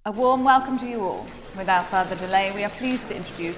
A warm welcome to you all. Without further delay, we are pleased to introduce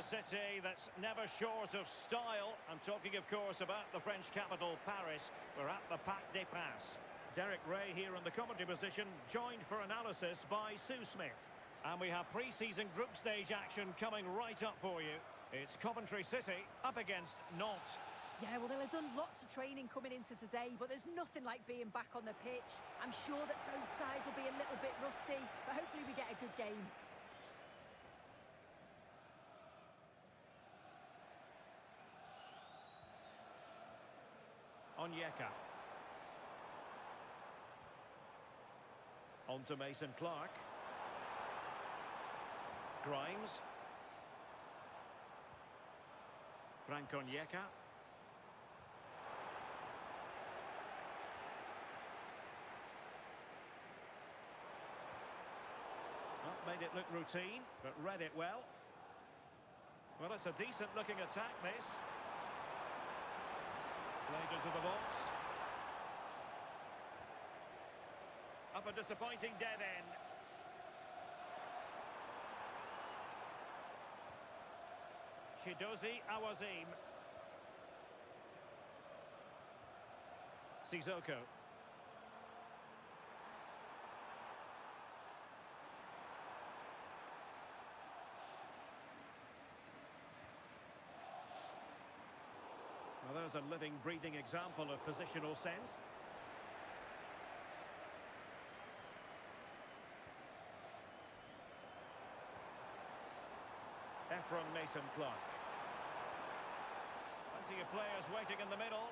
city that's never short of style. I'm talking, of course, about the French capital, Paris. We're at the Parc des Princes. Derek Ray here in the commentary position, joined for analysis by Sue Smith. And we have pre-season group stage action coming right up for you. It's Coventry City up against Nantes. Yeah, well, they'll have done lots of training coming into today, but there's nothing like being back on the pitch. I'm sure that both sides will be a little bit rusty, but hopefully we get a good game. Onyeka. On to Mason Clark. Grimes. Frank Onyeka. Not made it look routine, but read it well. Well, it's a decent looking attack, this. Played into the box. Up a disappointing dead end. Chidozie Awazim. Sissoko. Well, there's a living, breathing example of positional sense. Ephron Mason Clark. Plenty of players waiting in the middle.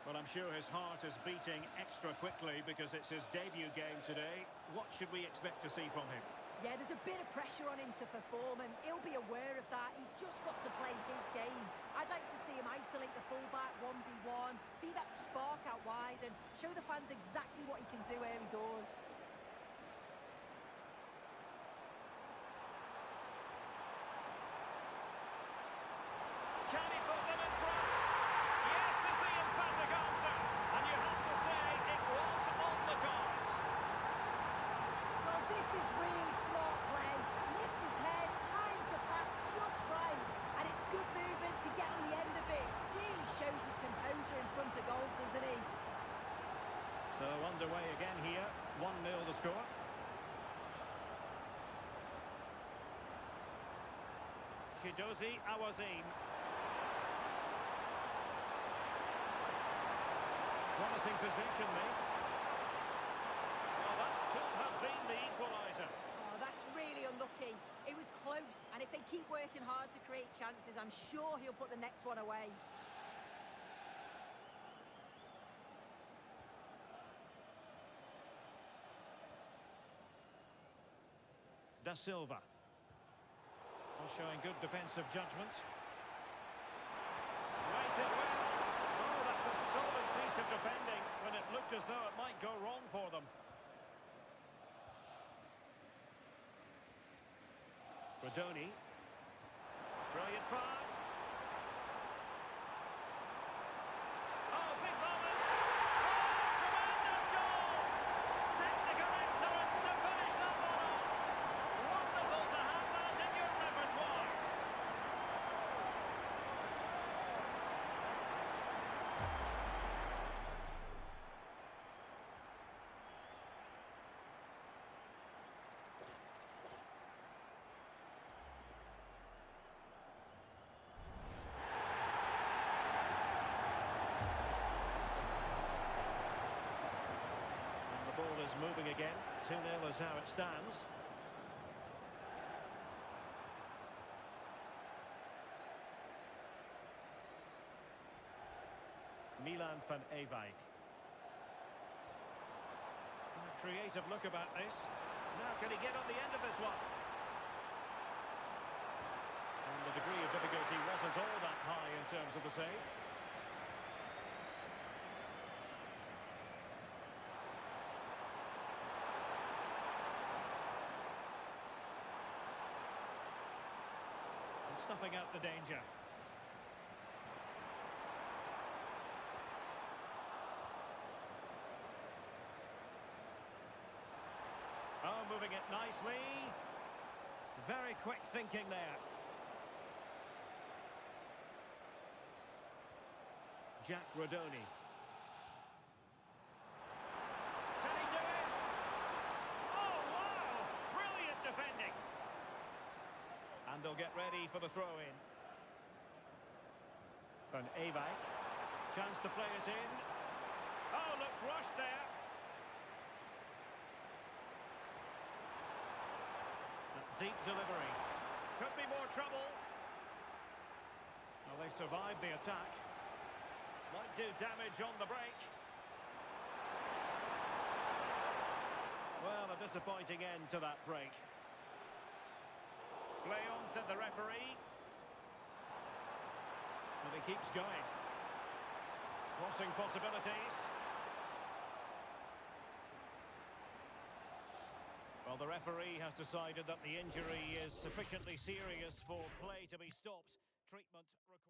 Well, I'm sure his heart is beating extra quickly because it's his debut game today. What should we expect to see from him? Yeah, there's a bit of pressure on him to perform, and he'll be aware of that. He's just got to play his game. I'd like to see him isolate the fullback 1v1, be that spark out wide, and show the fans exactly what he can do early doors. Can he put them in front? Yes is the emphatic answer. And you have to say it was on the cards. Well, this is really smart play. Lifts his head, times the pass just right, and it's good movement to get on the end of it. Really shows his composure in front of goal, doesn't he? So underway again here, 1-0 the score. Chidozie Awazim. Promising position, this. Well, that could have been the equaliser. Oh, that's really unlucky. It was close, and if they keep working hard to create chances, I'm sure he'll put the next one away. Da Silva. Well, showing good defensive judgment. Waited well. Oh, that's a solid piece of defending when it looked as though it might go wrong for them. Rodoni. Brilliant pass. Oh, big moment. Oh, tremendous goal. Technical excellence to finish that one off. Wonderful to have that in your repertoire. The ball is moving again. 2-0 is how it stands. Milan van Ewijk. A creative look about this. Now can he get on the end of this one? And the degree of difficulty wasn't all that high in terms of the save. And snuffing out the danger. Oh, moving it nicely. Very quick thinking there. Jack Rodoni. Can he do it? Oh, wow! Brilliant defending. And they'll get ready for the throw-in. Van Ewijk. Chance to play it in. Oh, looked rushed there. Deep delivery. Could be more trouble. Well, they survived the attack. Might do damage on the break. Well, a disappointing end to that break. Play on, said the referee. And he keeps going. Crossing possibilities. Well, the referee has decided that the injury is sufficiently serious for play to be stopped. Treatment required.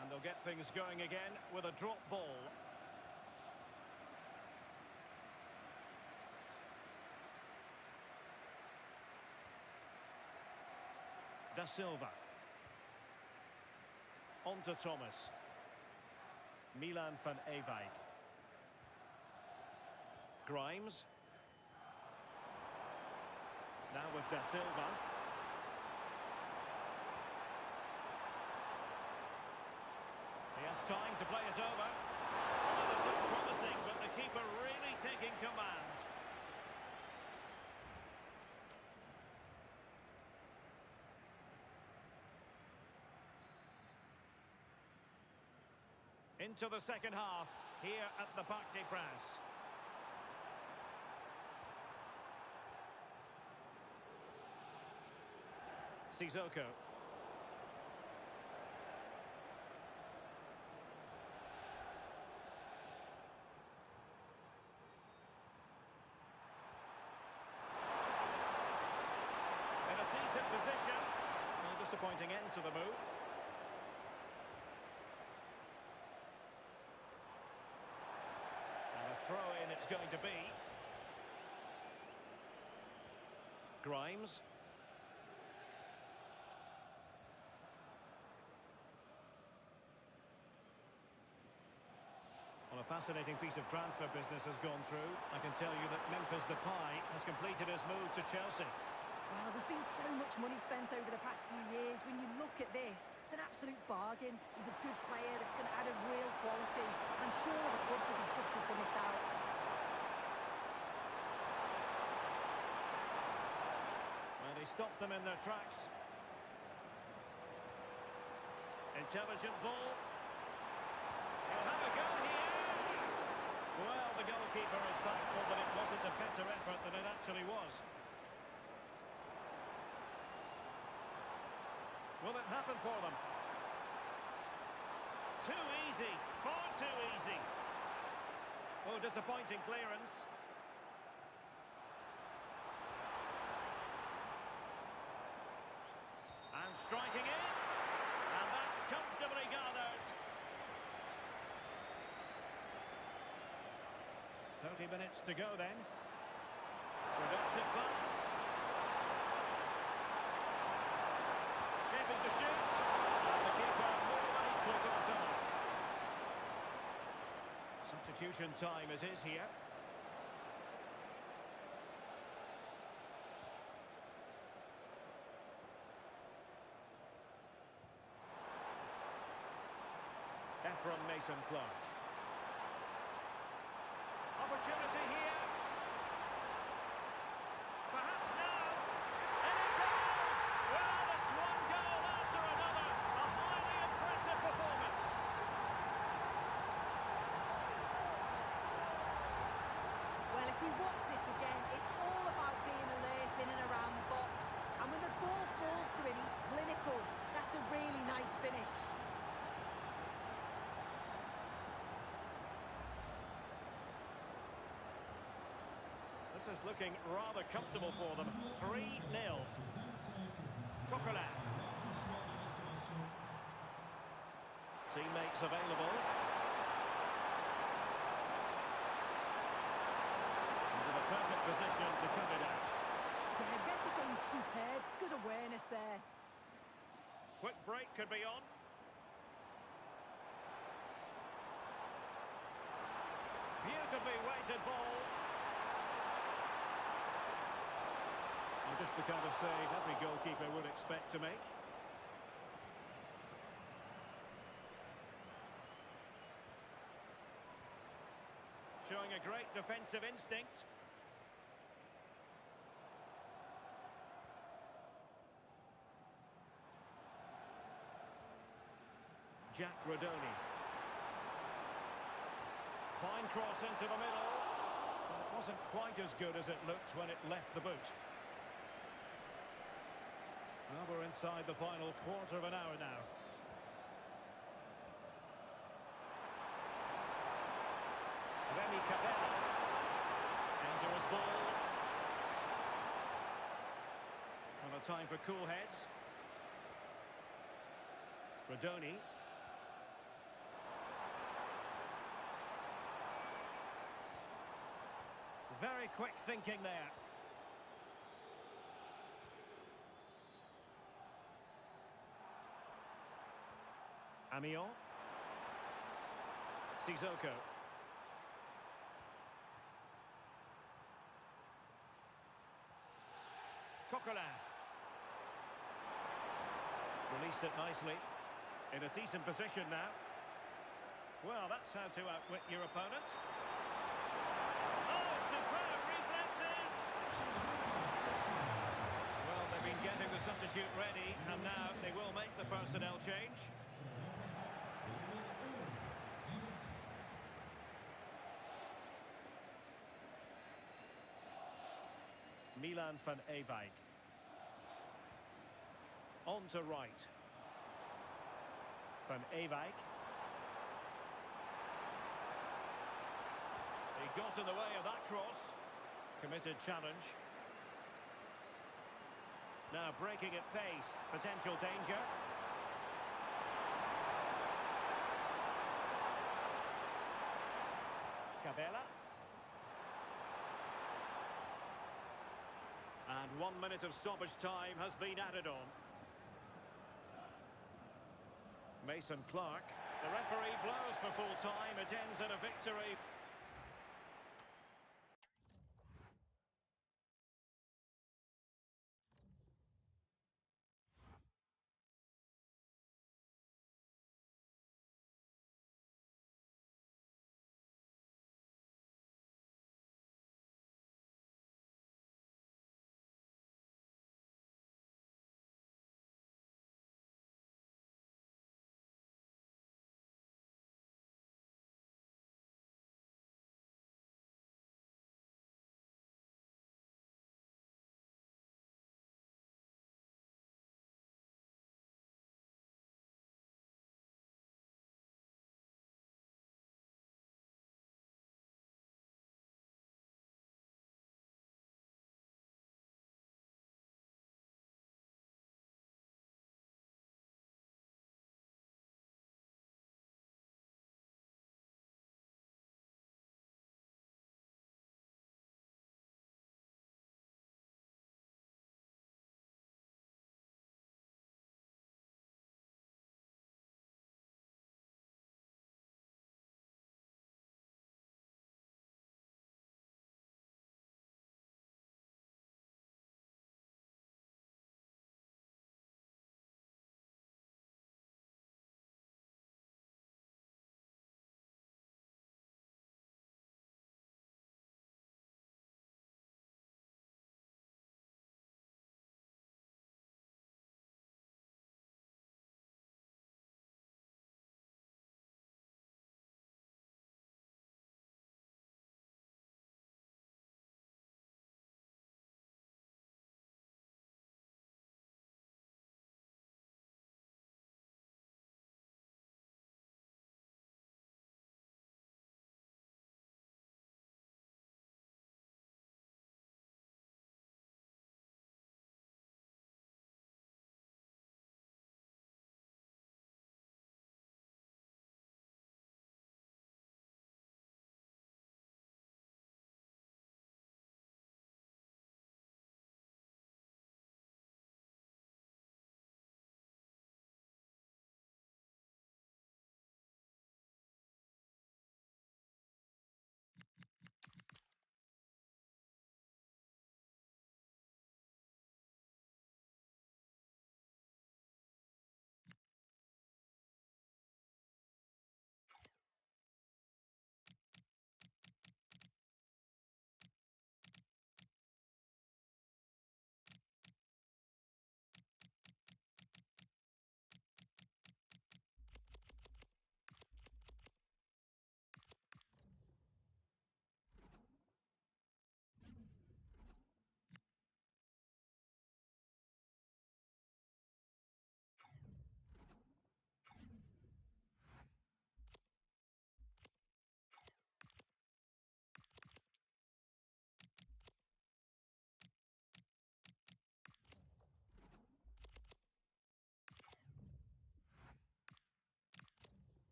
And they'll get things going again with a drop ball. Da Silva. On to Thomas. Milan van Ewijk. Grimes. Now with Da Silva. He has time to play it over. Well, it looked promising, but the keeper really taking command. Into the second half, here at the Parc des Princes. Sissoko. In a decent position. A disappointing end to the move. Throw-in it's going to be. Grimes. Well, a fascinating piece of transfer business has gone through. I can tell you that Memphis Depay has completed his move to Chelsea. Well, there's been so much money spent over the past few years. When you look at this, it's an absolute bargain. He's a good player that's going to add a real quality. I'm sure the clubs will be gutted to miss out. Well, he stopped them in their tracks. Intelligent ball. He'll have a go here. Well, the goalkeeper is thankful that it wasn't a better effort than it actually was. Will it happen for them? Too easy, far too easy. Oh, disappointing clearance. And striking it. And that's comfortably gathered. 30 minutes to go then. Productive pass. Shaping to shoot. And the keeper more than equal to the task. Substitution time it is here. From Mason Clark. Opportunity here. Perhaps now. And it goes! Well, it's one goal after another. A highly impressive performance. Well, if we watch this again, it's all about being alert in and around the box. And when the ball falls to him, he's clinical. That's a really nice finish. This is looking rather comfortable for them. 3-0. Coquelin. Teammates available. Into the perfect position to cut it out. Yeah, get the game superb. Good awareness there. Quick break could be on. Beautifully weighted ball. And just the kind of save every goalkeeper would expect to make. Showing a great defensive instinct. Jack Rodoni. Fine cross into the middle. But it wasn't quite as good as it looked when it left the boot. Well, we're inside the final quarter of an hour now. Remy Cabella. Dangerous ball. Well, a time for cool heads. Rodoni. Very quick thinking there. Amion. Sissoko. Coquelin. Released it nicely. In a decent position now. Well, that's how to outwit your opponent. Oh, superb reflexes! Well, they've been getting the substitute ready, and now they will make the personnel change. Milan van Ewijk. On to right. Van Ewijk. He got in the way of that cross. Committed challenge. Now breaking at pace. Potential danger. Cabella. And 1 minute of stoppage time has been added on. Mason Clark. The referee blows for full time. It ends in a victory.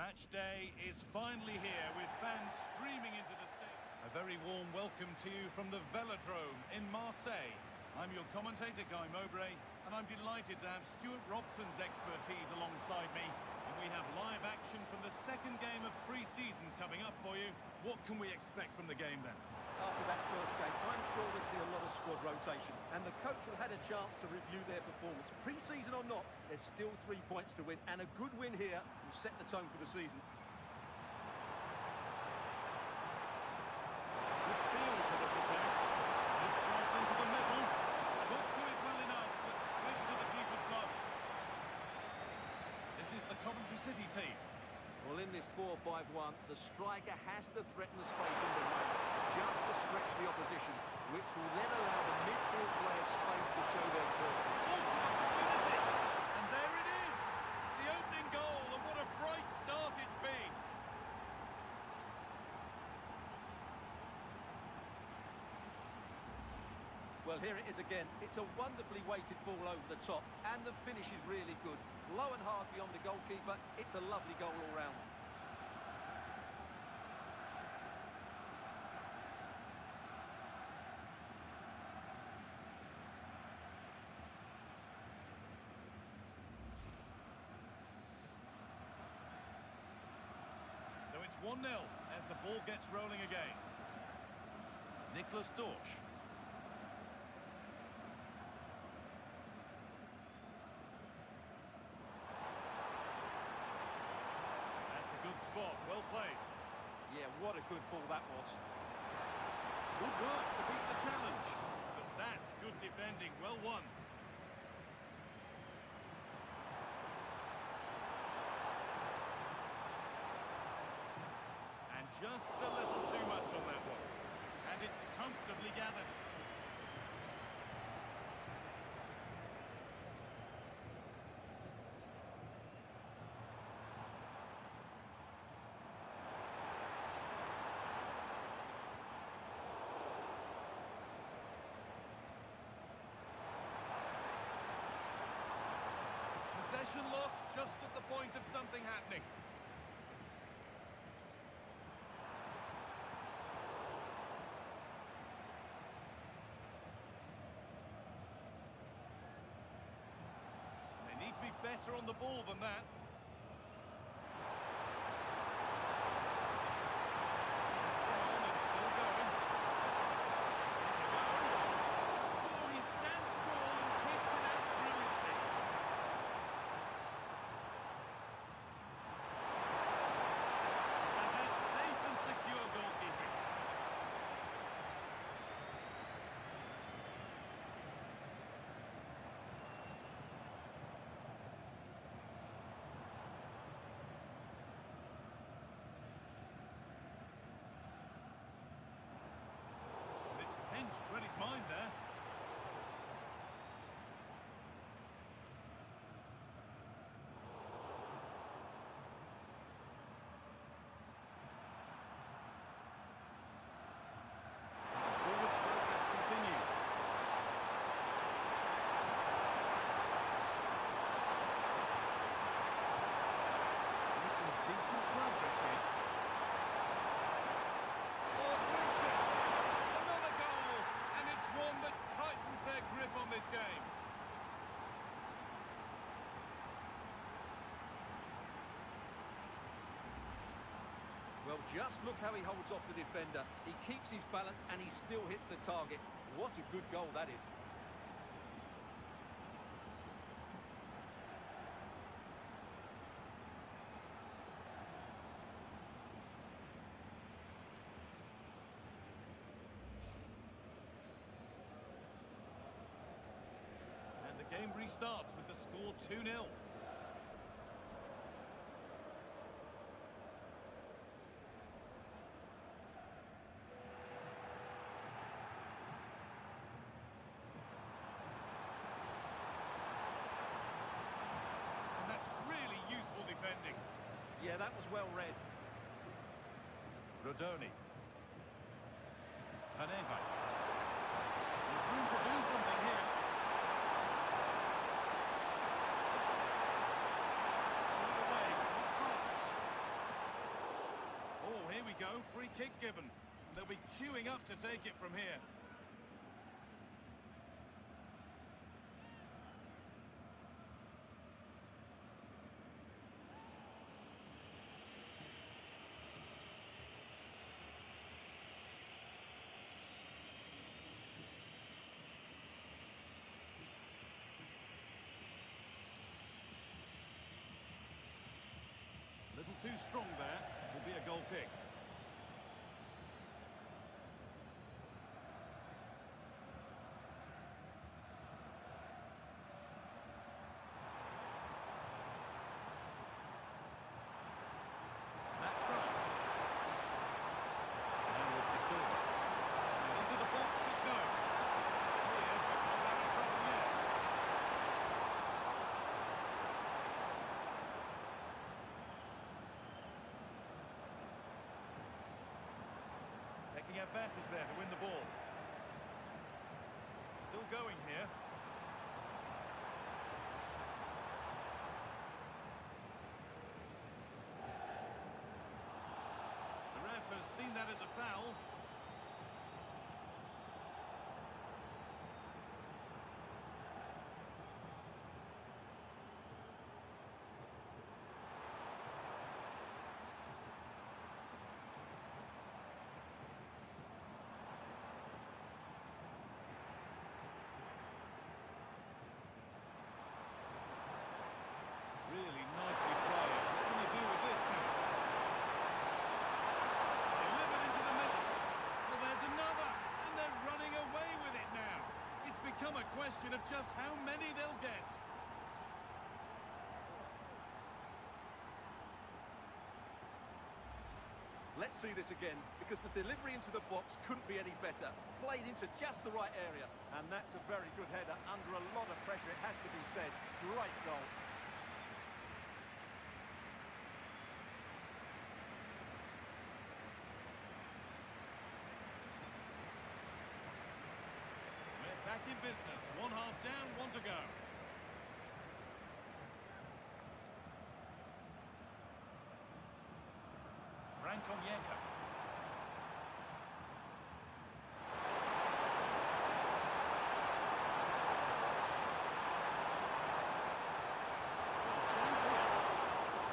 Match day is finally here with fans streaming into the stadium. A very warm welcome to you from the Velodrome in Marseille. I'm your commentator, Guy Mowbray, and I'm delighted to have Stuart Robson's expertise alongside me. And we have live action from the second game of pre-season coming up for you. What can we expect from the game then? After that first game, I'm sure we'll see a lot of squad rotation, and the coach will have had a chance to review their performance. Pre-season or not, there's still 3 points to win, and a good win here will set the tone for the season. Good feel to this attack. Good cross into the middle. Got to it well enough, but straight to the keeper's gloves. This is the Coventry City team. Well, in this 4-5-1, the striker has to threaten the space in the right, just to stretch the opposition, which will then allow the midfield players space to show their quality. And there it is! The opening goal, and what a bright start it's been! Well, here it is again. It's a wonderfully weighted ball over the top, and the finish is really good. Low and hard beyond the goalkeeper. It's a lovely goal all round. So it's 1-0 as the ball gets rolling again. Nicholas Dorsch. Good spot, well played. Yeah, what a good ball that was. Good work to beat the challenge. But that's good defending, well won. And just a little too much on that one. And it's comfortably gathered. Possession lost just at the point of something happening. They need to be better on the ball than that. Read his mind there. Forward progress continues. Making decent progress here. One that tightens their grip on this game. Well, just look how he holds off the defender. He keeps his balance and he still hits the target. What a good goal that is. And the game restarts with the score 2-0. And that's really useful defending. Yeah, that was well read. Rodoni. Paneva. There's room to do something here. here we go, free kick given. They'll be queuing up to take it from here. A little too strong there. Will be a goal kick. Taking advantage there to win the ball. Still going here. The ref has seen that as a foul. Really nicely played. What can you do with this now? Delivered into the middle. Well, there's another. And they're running away with it now. It's become a question of just how many they'll get. Let's see this again, because the delivery into the box couldn't be any better. Played into just the right area. And that's a very good header under a lot of pressure, it has to be said. Great goal. We're back in business. 1 half down, 1 to go. Frank Onyeka.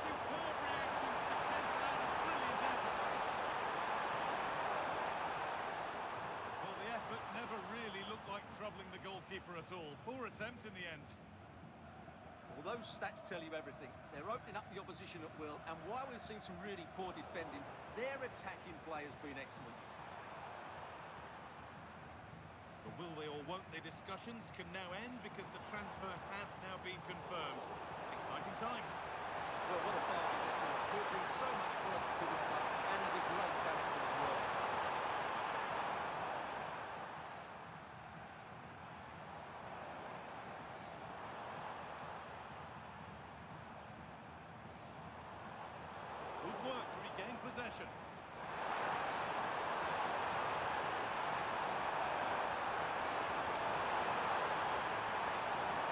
Superb reactions to cancel out a brilliant effort. Well, the effort never really looked like troubling the goalkeeper at all. Poor attempt in the end. Well, those stats tell you everything. They're opening up the opposition at will, and while we've seen some really poor defending, their attacking play has been excellent. The will they or won't they discussions can now end because the transfer has now been confirmed. Exciting times. Well, what a bargain this is. He'll bring so much quality to this club, and he's a great character as well. Good work to regain possession.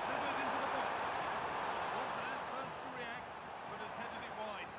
Delivered into the box. Was there first to react, but has headed it wide.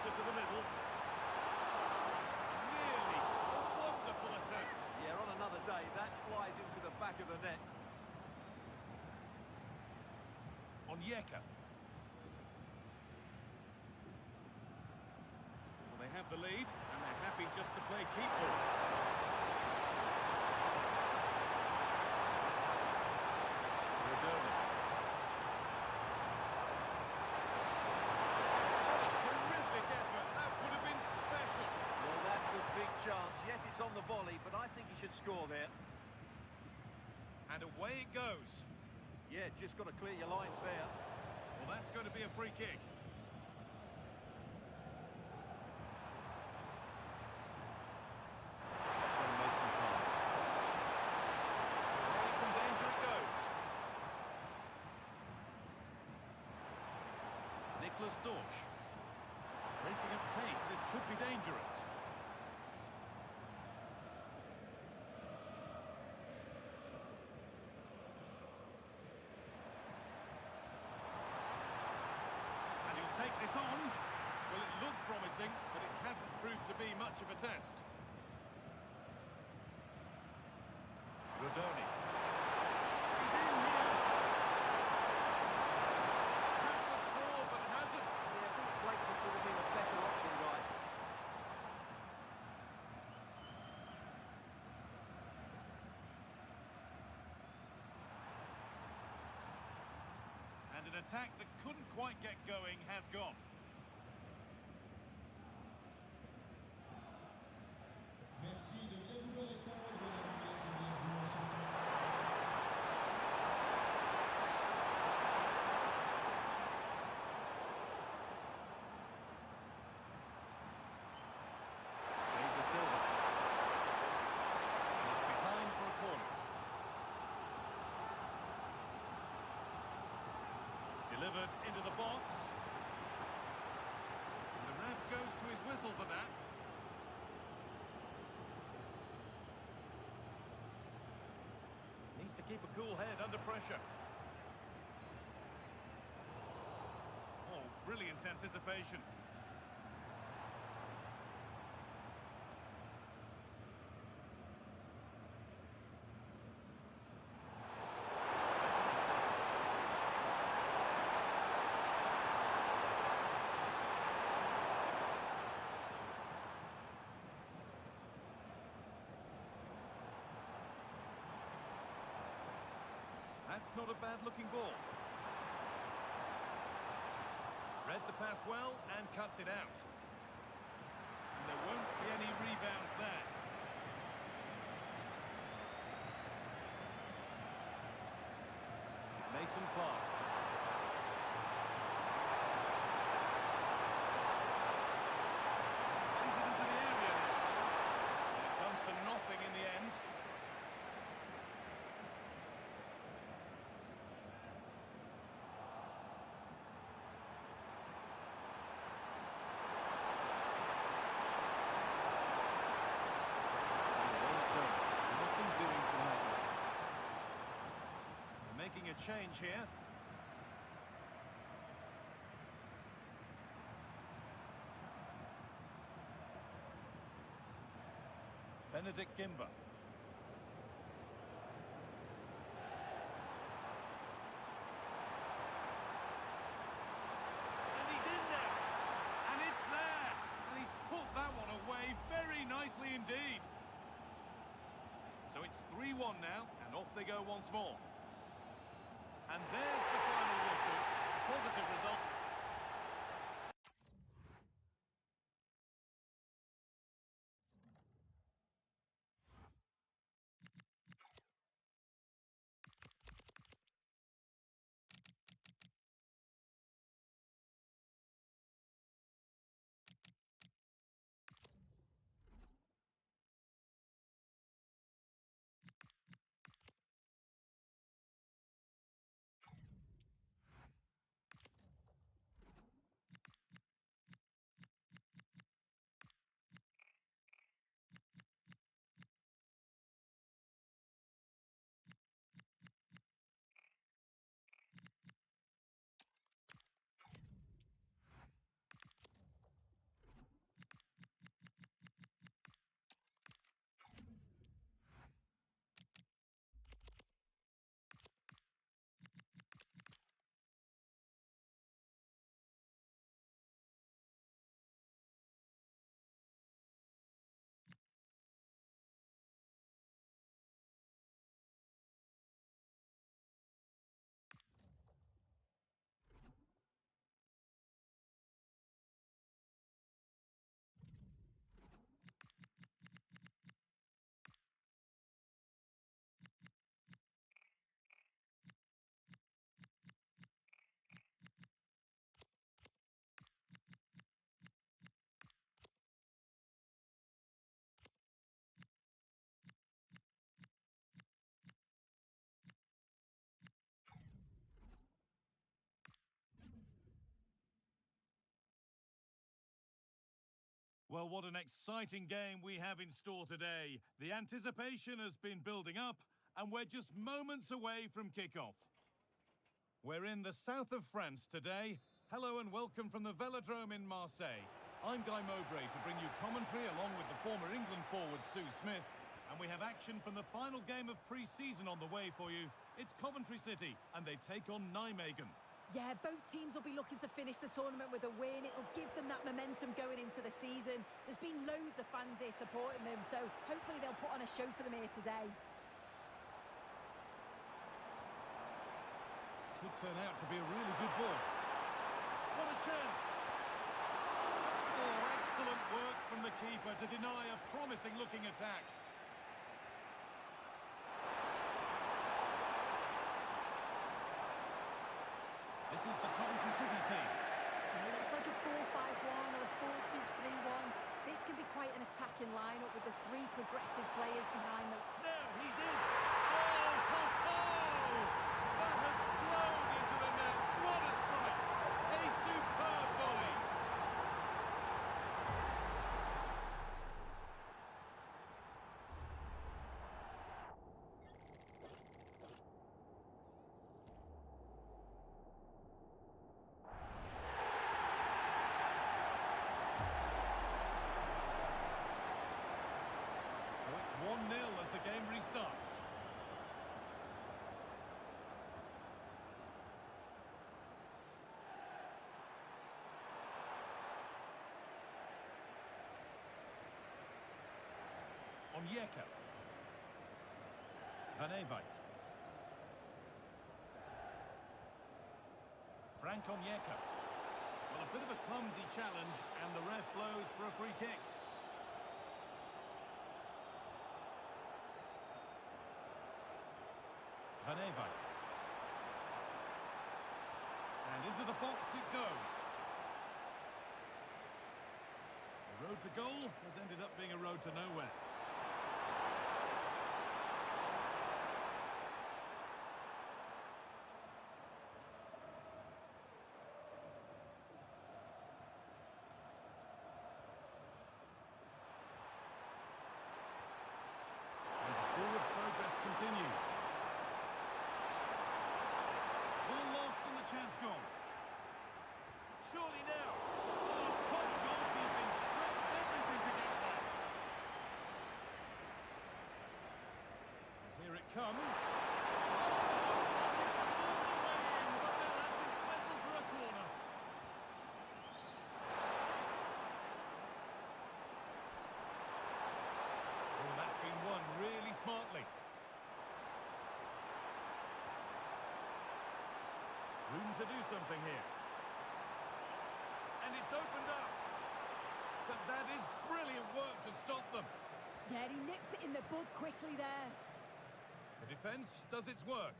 closer to the middle. Nearly. A wonderful attempt. Yeah, on another day, that flies into the back of the net. On Yeka. Well, they have the lead, and they're happy just to play keep ball. Terrific effort. That would have been special. Well, that's a big chance. Yes, it's on the volley, but I think he should score there. And away it goes. Yeah, just got to clear your lines there. Well, that's going to be a free kick. From Mason Clark. Away from danger it goes. Nicholas Dorsch. Breaking at pace, this could be dangerous. And he'll take this on. Well, it looked promising, but it hasn't proved to be much of a test. Rodoni. He's in here. Had to score, but hasn't. Yeah, I think placement would have been a better option, guy. And an attack that couldn't quite get going has gone. Merci, le vrai joueur est en haut de la lumière. David Silva. He's behind for a corner. Delivered into the box. The ref goes to his whistle for that. Needs to keep a cool head under pressure. Oh, brilliant anticipation. That's not a bad-looking ball. Read the pass well and cuts it out. And there won't be any rebounds there. Mason Clark. Brings it into the area now. And it comes to nothing in the end. Nothing doing from that one. They're making a change here. Benedict Gimba. And he's in there. And it's there. And he's put that one away very nicely indeed. So it's 3-1 now, and off they go once more. And there's the final whistle. Positive result. Well, what an exciting game we have in store today. The anticipation has been building up, and we're just moments away from kickoff. We're in the south of France today. Hello and welcome from the Velodrome in Marseille. I'm Guy Mowbray to bring you commentary along with the former England forward Sue Smith. And we have action from the final game of pre-season on the way for you. It's Coventry City, and they take on Nijmegen. Yeah, both teams will be looking to finish the tournament with a win. It'll give them that momentum going into the season. There's been loads of fans here supporting them, so hopefully they'll put on a show for them here today. Could turn out to be a really good ball. What a chance! Oh, excellent work from the keeper to deny a promising-looking attack. This is the Coventry City team. It looks like a 4-5-1 or a 4-2-3-1. This can be quite an attacking lineup with the three progressive players behind them. There, he's in! Oh, ho, ho! That has flown into the net. What a strike! A superb volley! So it's 1-0 as the game restarts. Onyeka. Van Ewijk. Frank Onyeka. Well, a bit of a clumsy challenge, and the ref blows for a free kick. Van Ewijk. And into the box it goes. The road to goal has ended up being a road to nowhere. Forward progress continues. Ball lost and the chance gone. Surely now. Oh, top goalkeeping stretched everything to get there. And here it comes. It's all the way in, but they'll have to settle for a corner. Oh, that's been won really smartly. Room to do something here. And it's opened up. But that is brilliant work to stop them. Yeah, he nipped it in the bud quickly there. The defence does its work.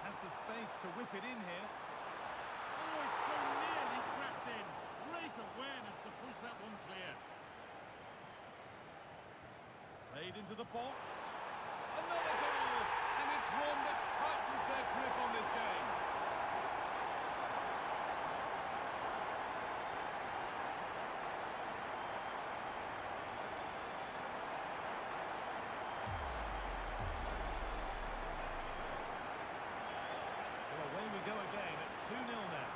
Has the space to whip it in here. Oh, it's so nearly crept in. Great awareness to push that one clear. Played into the box. Another goal! And it's one that tightens their grip on this game. Well, away we go again at 2-0 now.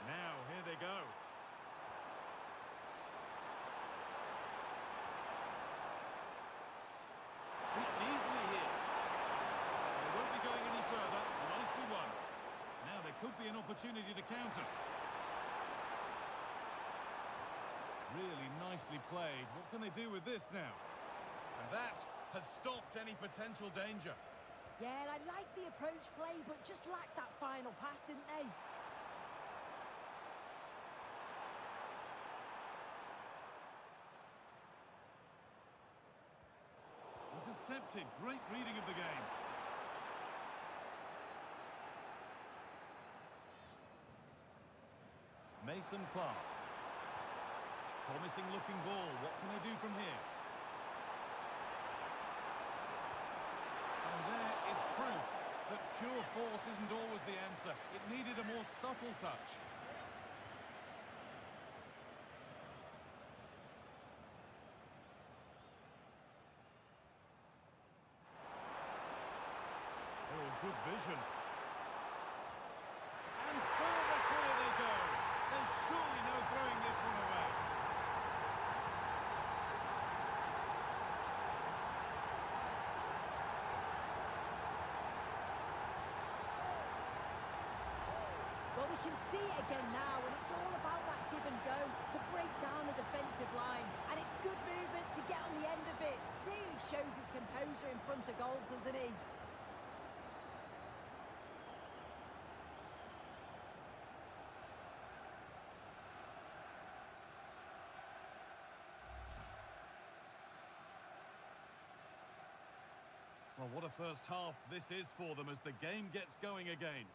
Now, here they go. Beaten easily here. They won't be going any further. Nicely won. Now there could be an opportunity to counter. Really nicely played. What can they do with this now? And that has stopped any potential danger. Yeah, I like the approach play, but just lacked that final pass, didn't they? started. Great reading of the game. Mason Clark. Promising looking ball. What can they do from here? And there is proof that pure force isn't always the answer. It needed a more subtle touch. Oh, good vision. And for the clear they go. There's surely no throwing this one away. Well, we can see it again now, and it's all about that give and go to break down the defensive line. And it's good movement to get on the end of it. Really shows his composure in front of goal, doesn't he? Well, what a first half this is for them as the game gets going again.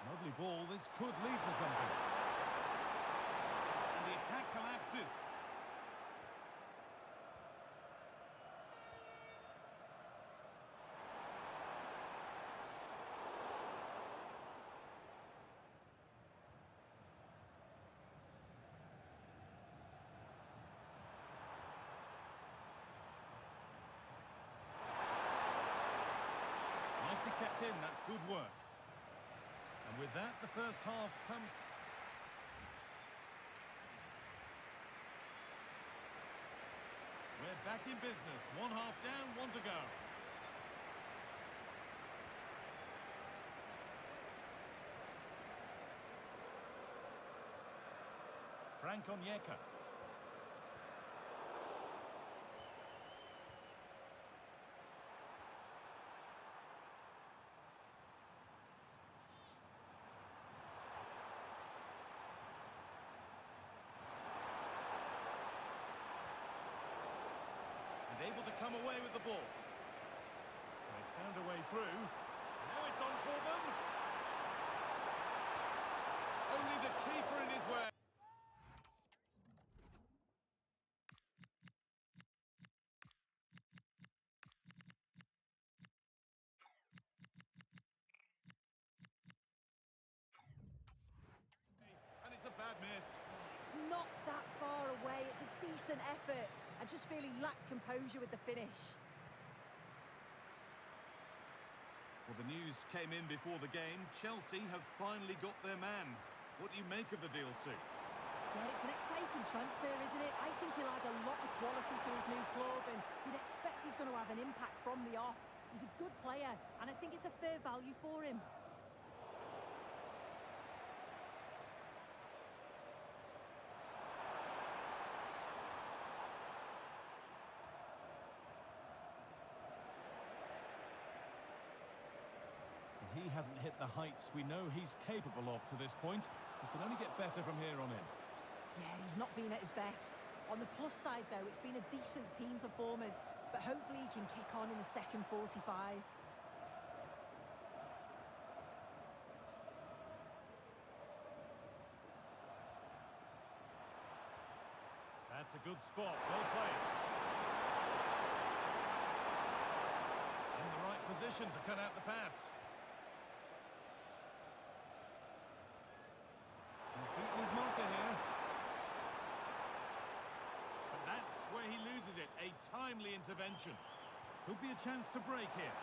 Lovely ball, this could lead to something. And the attack collapses. Nicely kept in, that's good work. And with that, the first half comes... We're back in business. One half down, one to go. Frank Onyeka. Able to come away with the ball. They found a way through. Now it's on for them. Only the keeper in his way. And it's a bad miss. It's not that far away. It's a decent effort. I just feel he lacked composure with the finish. Well, the news came in before the game. Chelsea have finally got their man. What do you make of the deal, Sue? Yeah, it's an exciting transfer, isn't it? I think he'll add a lot of quality to his new club, and you'd expect he's going to have an impact from the off. He's a good player, and I think it's a fair value for him. He hasn't hit the heights we know he's capable of to this point. He can only get better from here on in. Yeah, he's not been at his best. On the plus side, though, it's been a decent team performance, but hopefully he can kick on in the second 45. That's a good spot. Well played. In the right position to cut out the pass. He's beaten his marker here. But that's where he loses it. A timely intervention. Could be a chance to break here.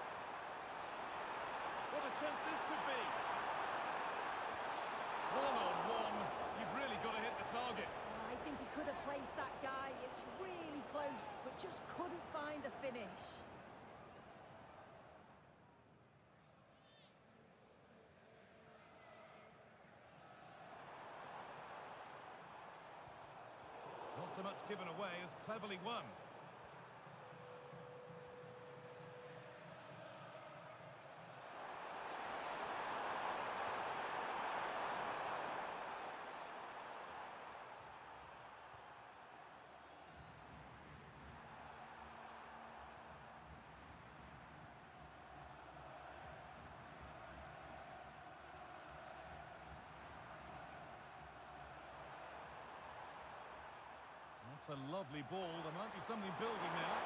What a chance this could be. One-on-one. You've really got to hit the target. I think he could have placed that guy. It's really close, but just couldn't find a finish. Not so much given away as cleverly won. That's a lovely ball. There might be something building now.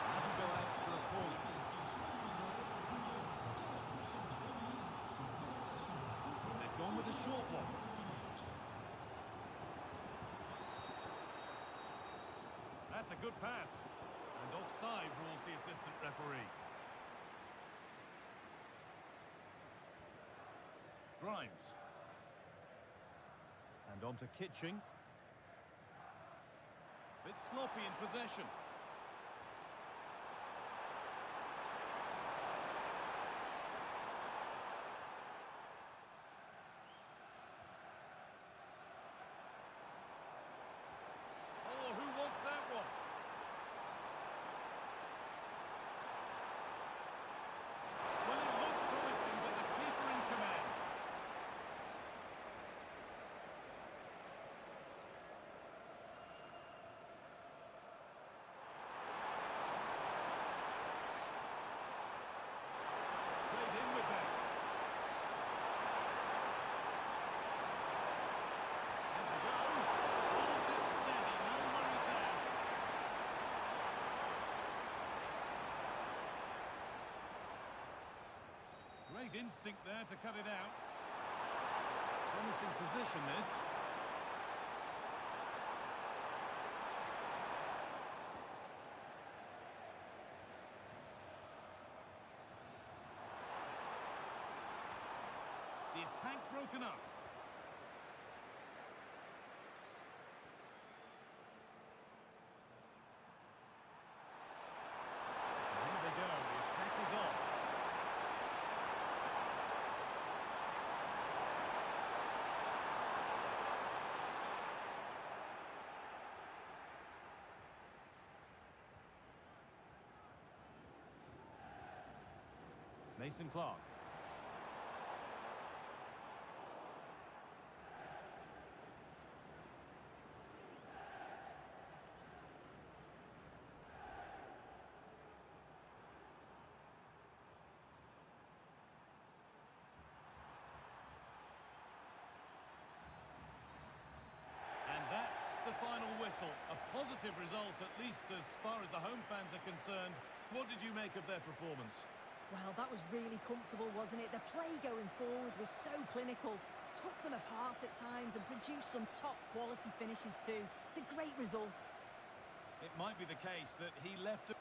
That'll go out for a corner. They've gone with a short one. That's a good pass. And offside rules the assistant referee. Grimes. And on to Kitching. Bit sloppy in possession. Oh, who wants that one? Well, it looked promising, but the keeper in command. Played in with that. There's a go. Holds it steady, no worries there. Great instinct there to cut it out. Promising position, this. The attack broken up. Here they go, the attack is on. Mason Clark. And that's the final whistle. A positive result, at least as far as the home fans are concerned. What did you make of their performance? Well, that was really comfortable, wasn't it? The play going forward was so clinical. Took them apart at times and produced some top-quality finishes too. It's a great result. It might be the case that he left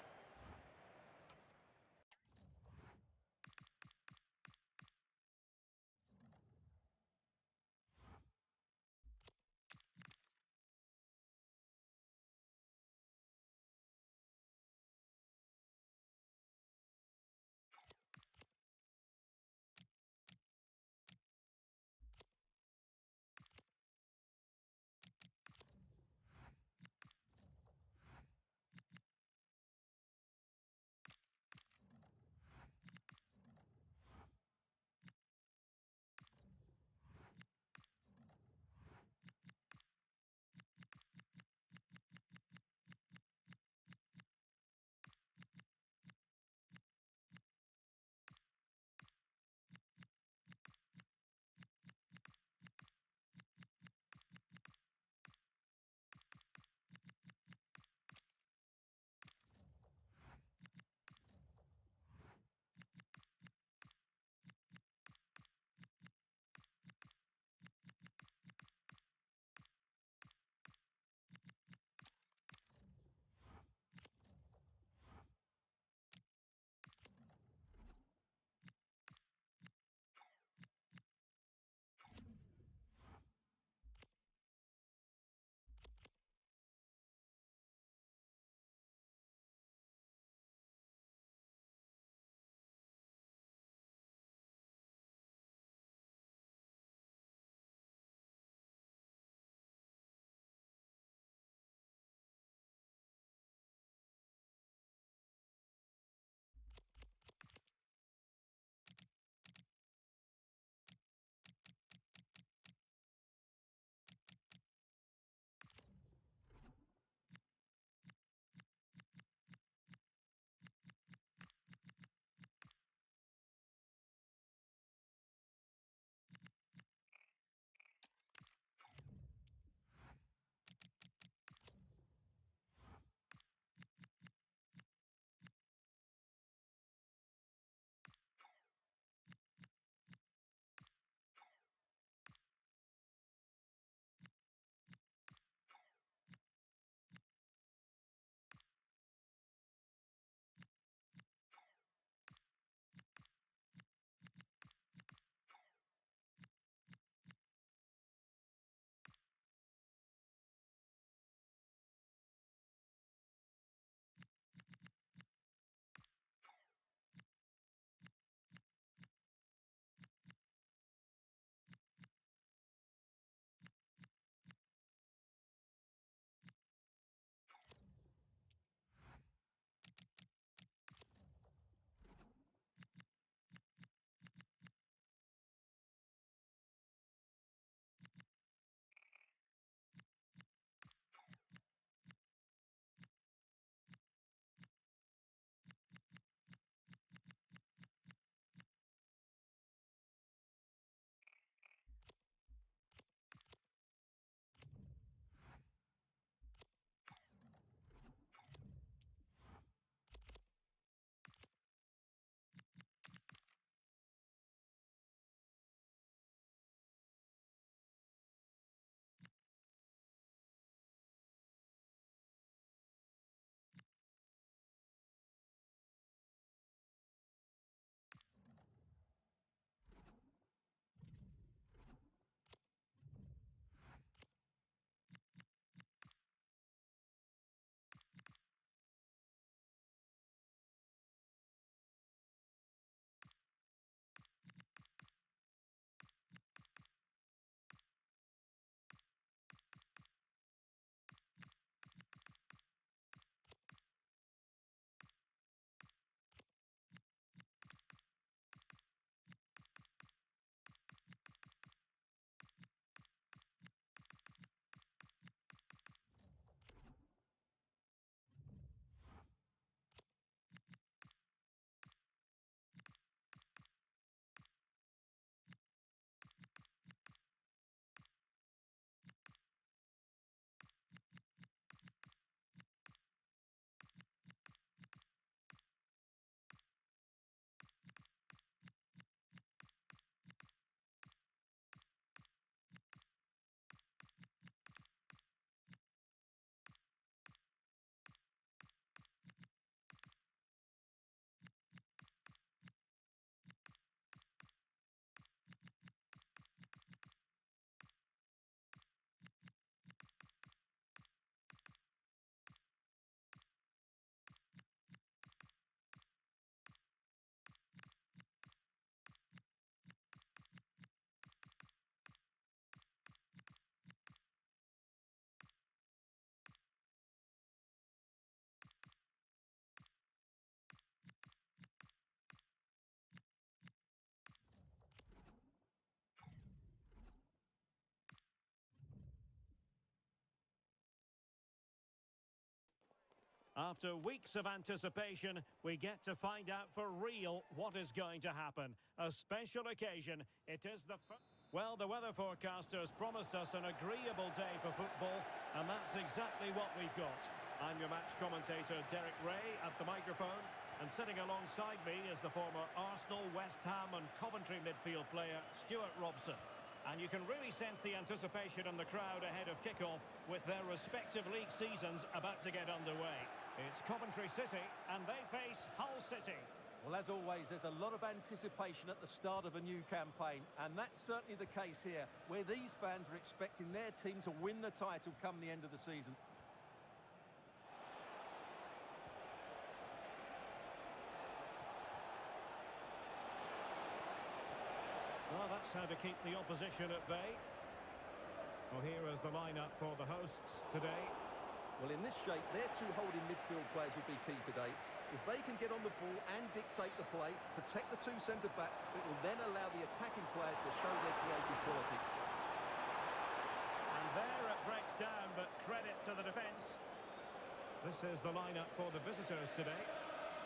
After weeks of anticipation, we get to find out for real what is going to happen. A special occasion. It is the... Well, the weather forecasters promised us an agreeable day for football, and that's exactly what we've got. I'm your match commentator, Derek Ray, at the microphone, and sitting alongside me is the former Arsenal, West Ham and Coventry midfield player, Stuart Robson. And you can really sense the anticipation in the crowd ahead of kickoff with their respective league seasons about to get underway. It's Coventry City and they face Hull City. Well, as always, there's a lot of anticipation at the start of a new campaign, and that's certainly the case here, where these fans are expecting their team to win the title come the end of the season. Well, that's how to keep the opposition at bay. Well, here is the lineup for the hosts today. Well, in this shape, their two holding midfield players will be key today. If they can get on the ball and dictate the play, protect the two centre-backs, it will then allow the attacking players to show their creative quality. And there it breaks down, but credit to the defence. This is the lineup for the visitors today.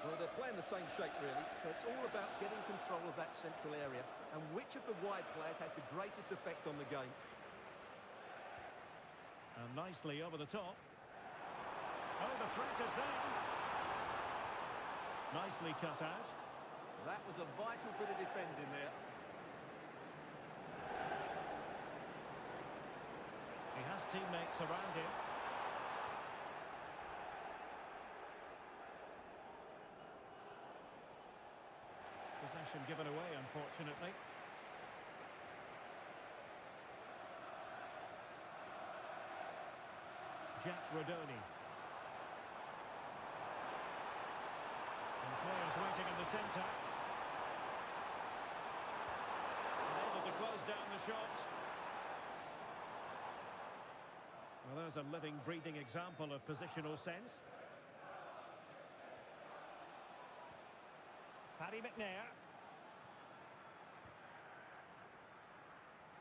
Well, they're playing the same shape, really, so it's all about getting control of that central area and which of the wide players has the greatest effect on the game. And nicely over the top. Oh, the threat is there. Nicely cut out. That was a vital bit of defending there. He has teammates around him. Possession given away, unfortunately. Jack Rodoni. And players waiting in the centre. Able to close down the shot. Well, there's a living, breathing example of positional sense. Paddy McNair.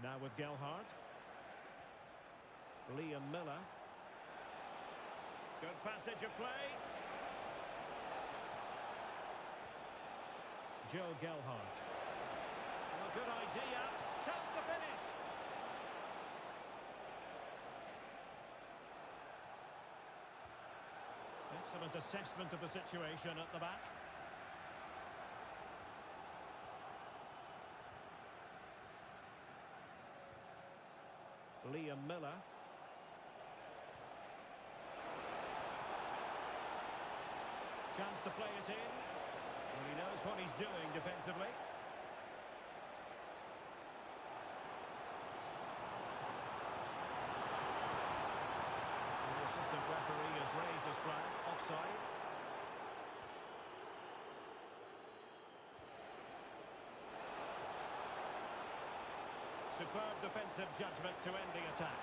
Now with Gelhardt. Liam Miller. Good passage of play. Joe Gelhardt. Well, good idea. Chance to finish. Excellent assessment of the situation at the back. Liam Miller. Chance to play it in. Well, he knows what he's doing defensively. The assistant referee has raised his flag. Offside. Superb defensive judgment to end the attack.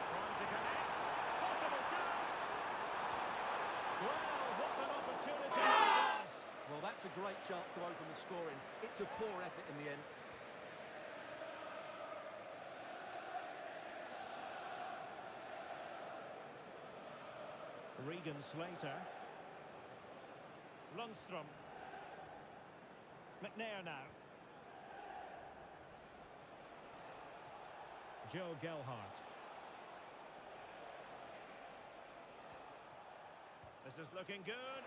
Trying to connect. Possible chance. Well, what an opportunity it was. Well, that's a great chance to open the scoring. It's a poor effort in the end. Regan Slater. Lundstrom. McNair now. Joe Gelhardt. This is looking good.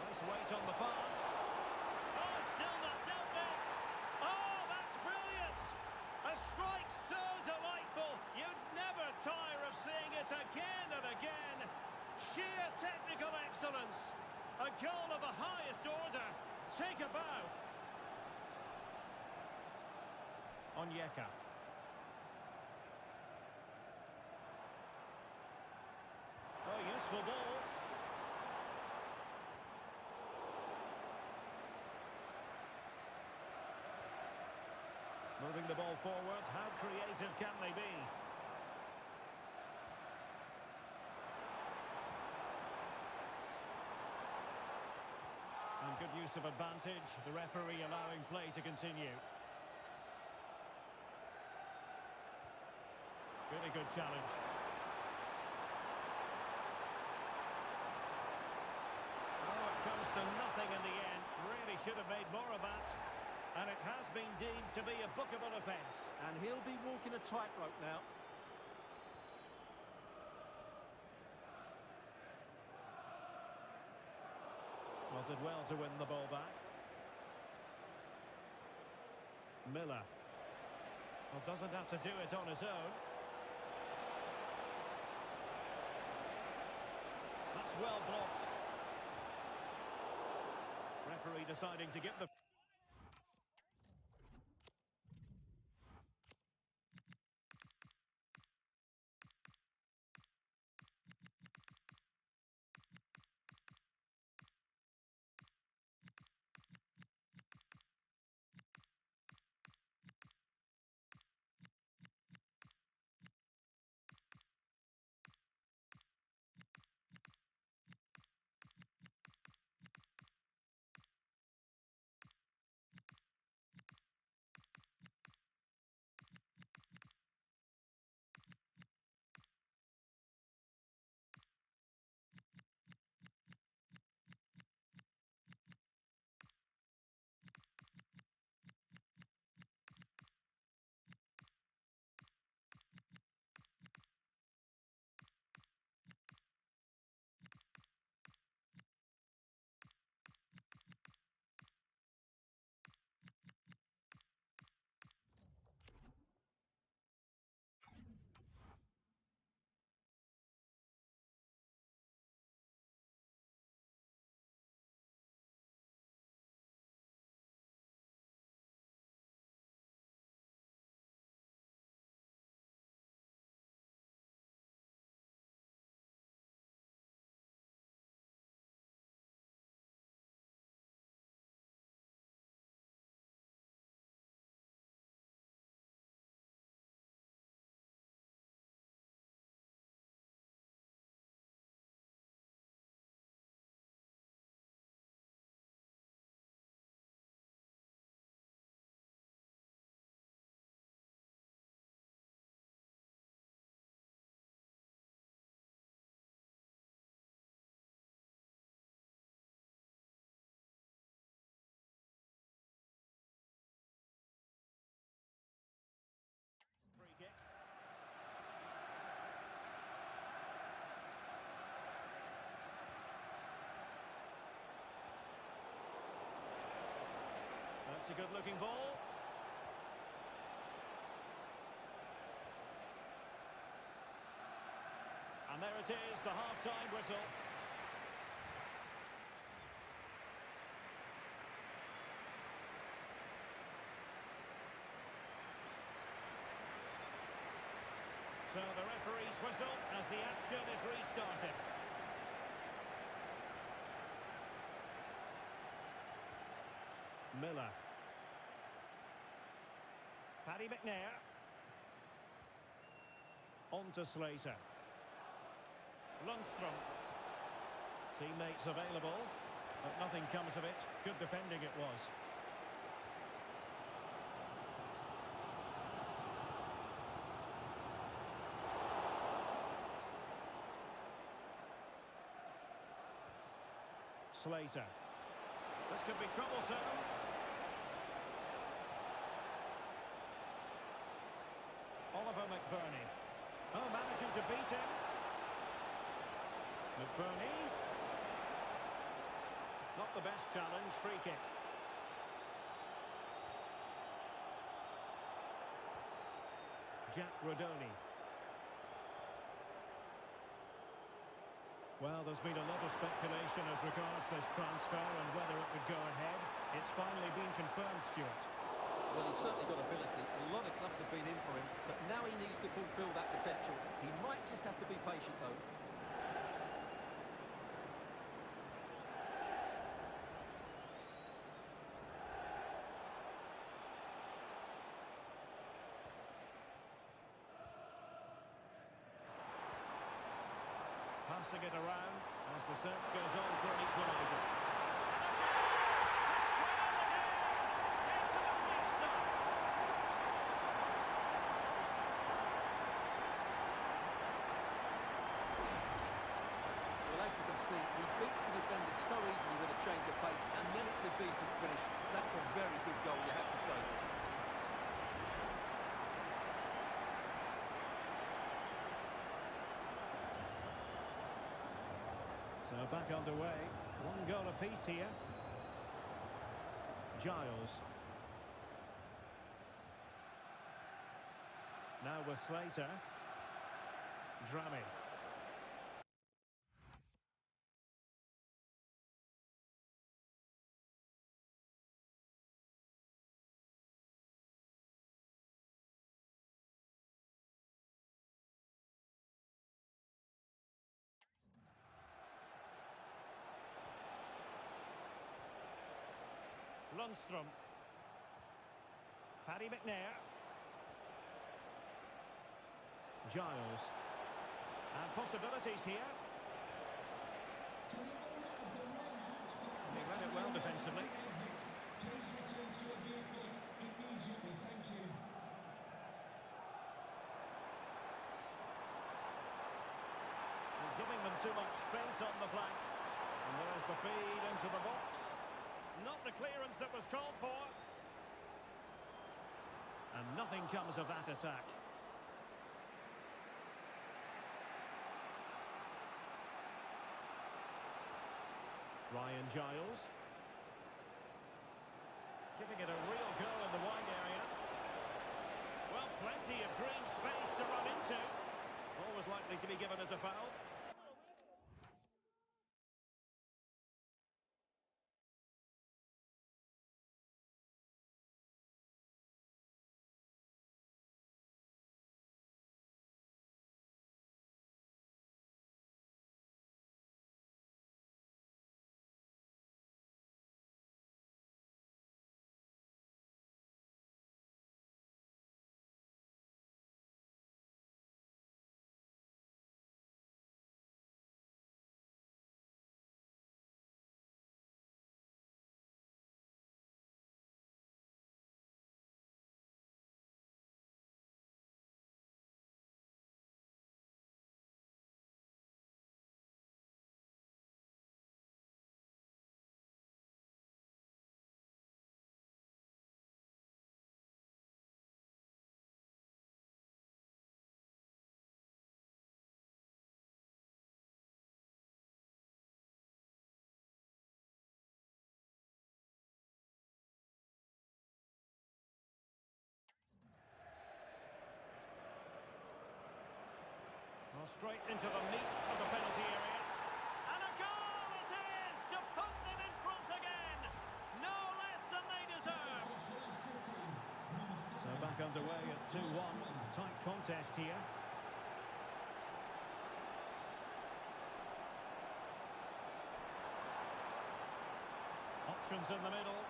Nice weight on the pass. Oh, it's still not dealt with. Oh, that's brilliant. A strike so delightful. You'd never tire of seeing it again and again. Sheer technical excellence. A goal of the highest order. Take a bow. Onyeka. Oh, useful ball. Moving the ball forward, how creative can they be? And good use of advantage, the referee allowing play to continue. Really good challenge. should have made more of that. And it has been deemed to be a bookable offence. And he'll be walking a tightrope now. Well, did well to win the ball back. Miller. Well, doesn't have to do it on his own. That's well blocked. Referee deciding to give the... Free kick. That's a good-looking ball. And there it is, the half-time whistle. So the referee's whistle as the action is restarted. Miller. Paddy McNair. On to Slater. Lundstrom. Teammates available, but nothing comes of it. Good defending it was. Slater. This could be troublesome. Oliver McBurney. Oh, managing to beat him. McBurney. Not the best challenge, free kick. Jack Rodoni. Well, there's been a lot of speculation as regards this transfer and whether it would go ahead. It's finally been confirmed, Stuart. Well, he's certainly got ability. A lot of clubs have been in for him, but now he needs to fulfil that potential. He might just have to be patient, though. Passing it around as the search goes on for an equaliser. Well, as you can see, he beats the defender so easily with a change of pace, and then it's a decent finish. back underway. One goal apiece here. Giles. Now with Slater. Drammy. Lundstrom. Paddy McNair. Giles. And possibilities here. He read it well defensively. Please return to your vehicle immediately. Thank you. We're giving them too much space on the flank. And there's the feed into the box. Not the clearance that was called for. And nothing comes of that attack. Ryan Giles. Giving it a real go in the wide area. Well, plenty of green space to run into. Always likely to be given as a foul. Well, straight into the meat of the penalty area. And a goal it is to put them in front again. No less than they deserve. So back underway at 2-1. Tight contest here. Options in the middle.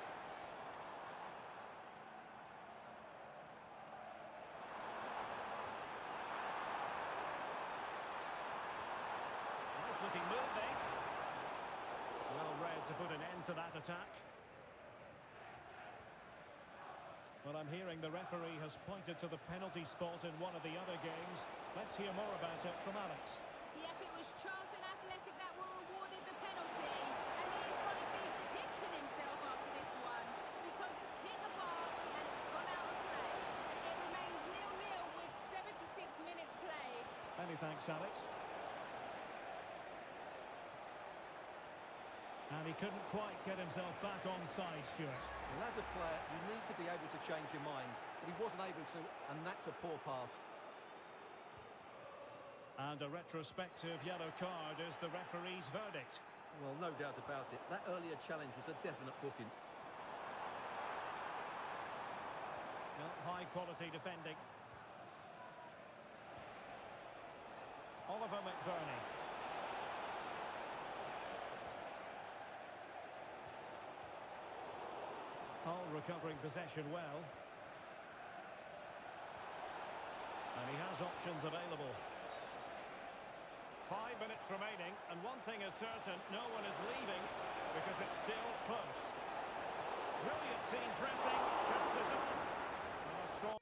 Looking move this. Well read to put an end to that attack. Well, I'm hearing the referee has pointed to the penalty spot in one of the other games. Let's hear more about it from Alex. Yep, it was Charlton Athletic that were awarded the penalty. And he's going to be kicking himself after this one because it's hit the bar and it's gone out of play. It remains 0-0 with 76 minutes played. Many thanks, Alex. And he couldn't quite get himself back on side, Stuart. Well, as a player, you need to be able to change your mind. But he wasn't able to, and that's a poor pass. And a retrospective yellow card is the referee's verdict. Well, no doubt about it. That earlier challenge was a definite booking. Well, high-quality defending. Oliver McBurney. Hull recovering possession well. And he has options available. 5 minutes remaining, and one thing is certain, no one is leaving because it's still close. Brilliant team pressing, chances up. And a strong...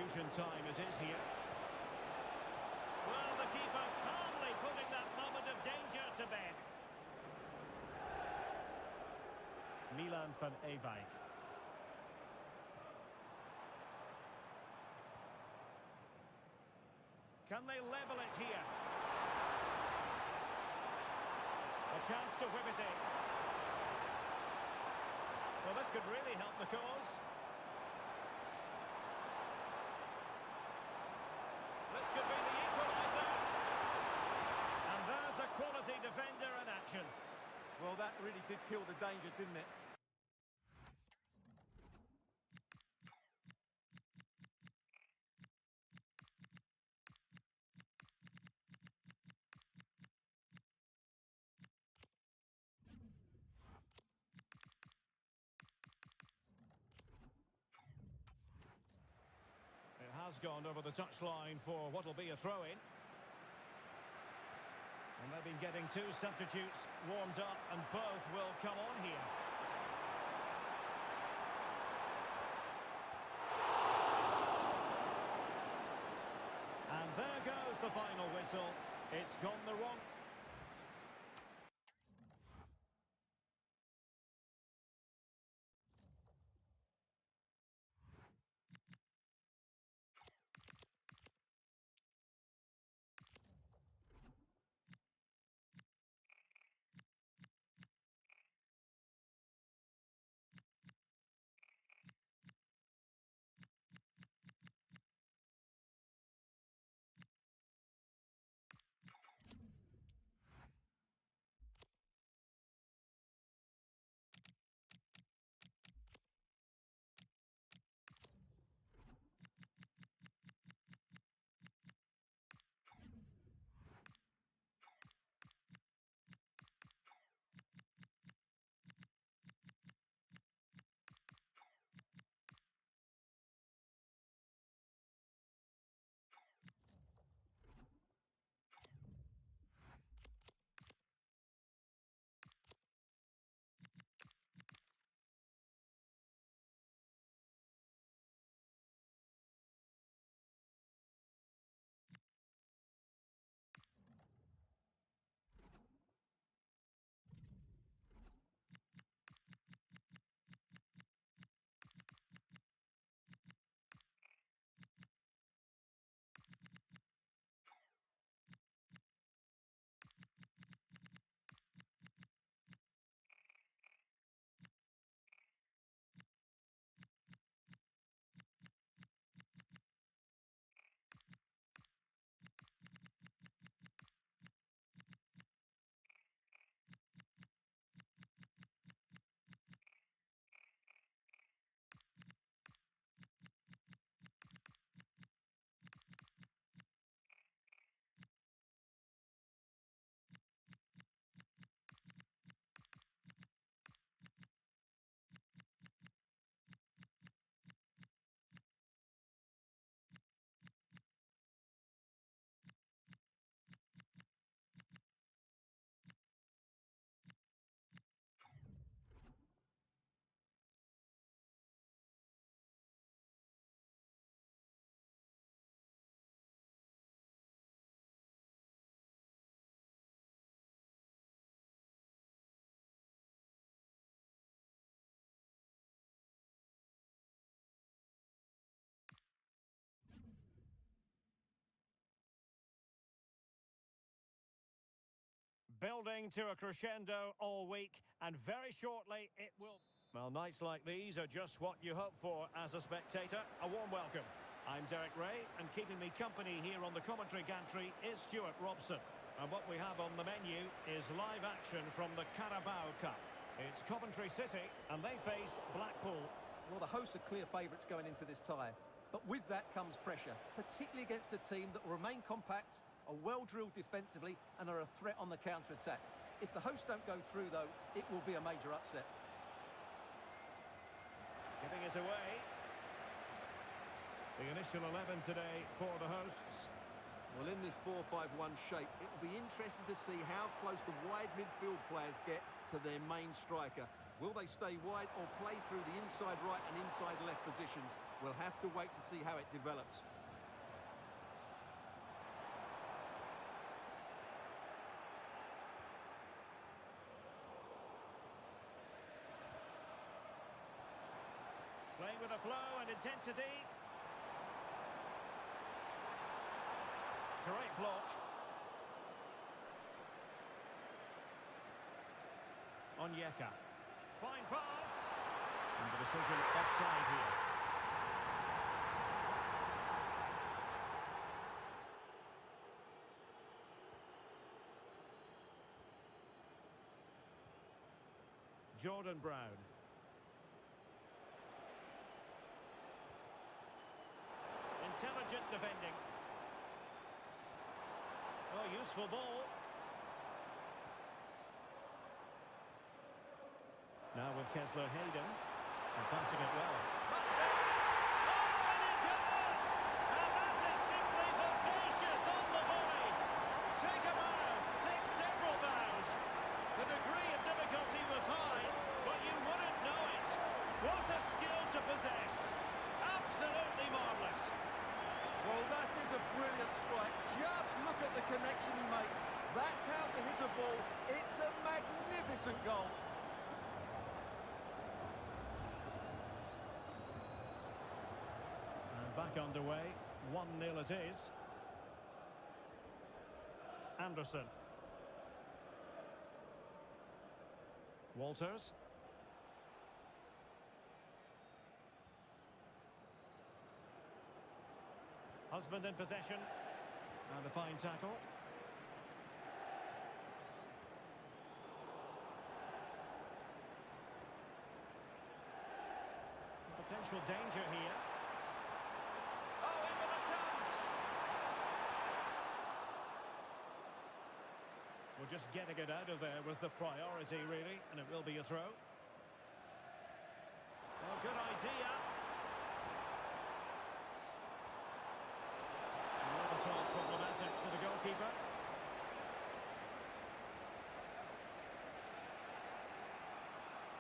substitution time it is here. Well, the keeper calmly putting that moment of danger to bed. Milan van Ewijk. Can they level it here? A chance to whip it in. Well, this could really help the cause. This could be the equaliser. And there's a quality defender in action. Well, that really did kill the danger, didn't it? It has gone over the touchline for what will be a throw-in. And they've been getting two substitutes warmed up, and both will come on here. And there goes the final whistle. It's gone the wrong... Building to a crescendo all week, and very shortly it will... Well, nights like these are just what you hope for as a spectator. A warm welcome. I'm Derek Ray, and keeping me company here on the commentary gantry is Stuart Robson. And what we have on the menu is live action from the Carabao Cup. It's Coventry City, and they face Blackpool. Well, the hosts are clear favourites going into this tie. But with that comes pressure, particularly against a team that will remain compact, are well-drilled defensively, and are a threat on the counter-attack. If the hosts don't go through, though, it will be a major upset. Giving it away. The initial 11 today for the hosts. Well, in this 4-5-1 shape, it will be interesting to see how close the wide midfield players get to their main striker. Will they stay wide or play through the inside right and inside left positions? We'll have to wait to see how it develops. Playing with a flow and intensity. Great block. Onyeka. Fine pass. And the decision offside here. Jordan Brown. Intelligent defending. Oh, useful ball. Now with Kessler Hayden. And passing it well. Must be. Oh, and it goes! And that is simply vivacious on the volley. Take a bow. Take several bows. The degree of difficulty was high, but you wouldn't know it. What a skill to possess. Absolutely marvellous. Well, that is a brilliant strike. Just look at the connection he makes. That's how to hit a ball. It's a magnificent goal. And back underway. 1-0 it is. Anderson. Walters. Husband in possession. And a fine tackle. Potential danger here. Oh, in with a chance! Well, just getting it out of there was the priority, really, and it will be a throw. Well, good idea. Not at all problematic for the goalkeeper.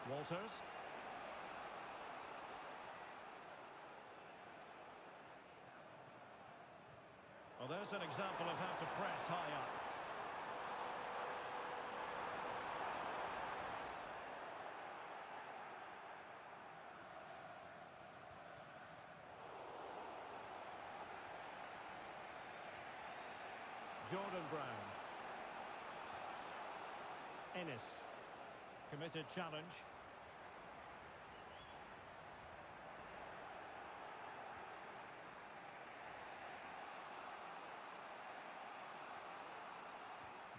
Walters. Well, there's an example of how to press high up. Jordan Brown. Ennis. Committed challenge.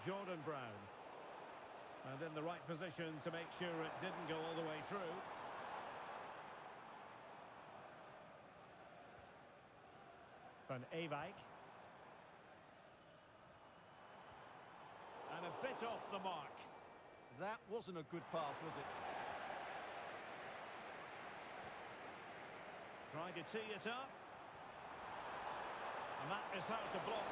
Jordan Brown. And in the right position to make sure it didn't go all the way through. Van Ewijk. And a bit off the mark. That wasn't a good pass, was it? Trying to tee it up. And that is how to block.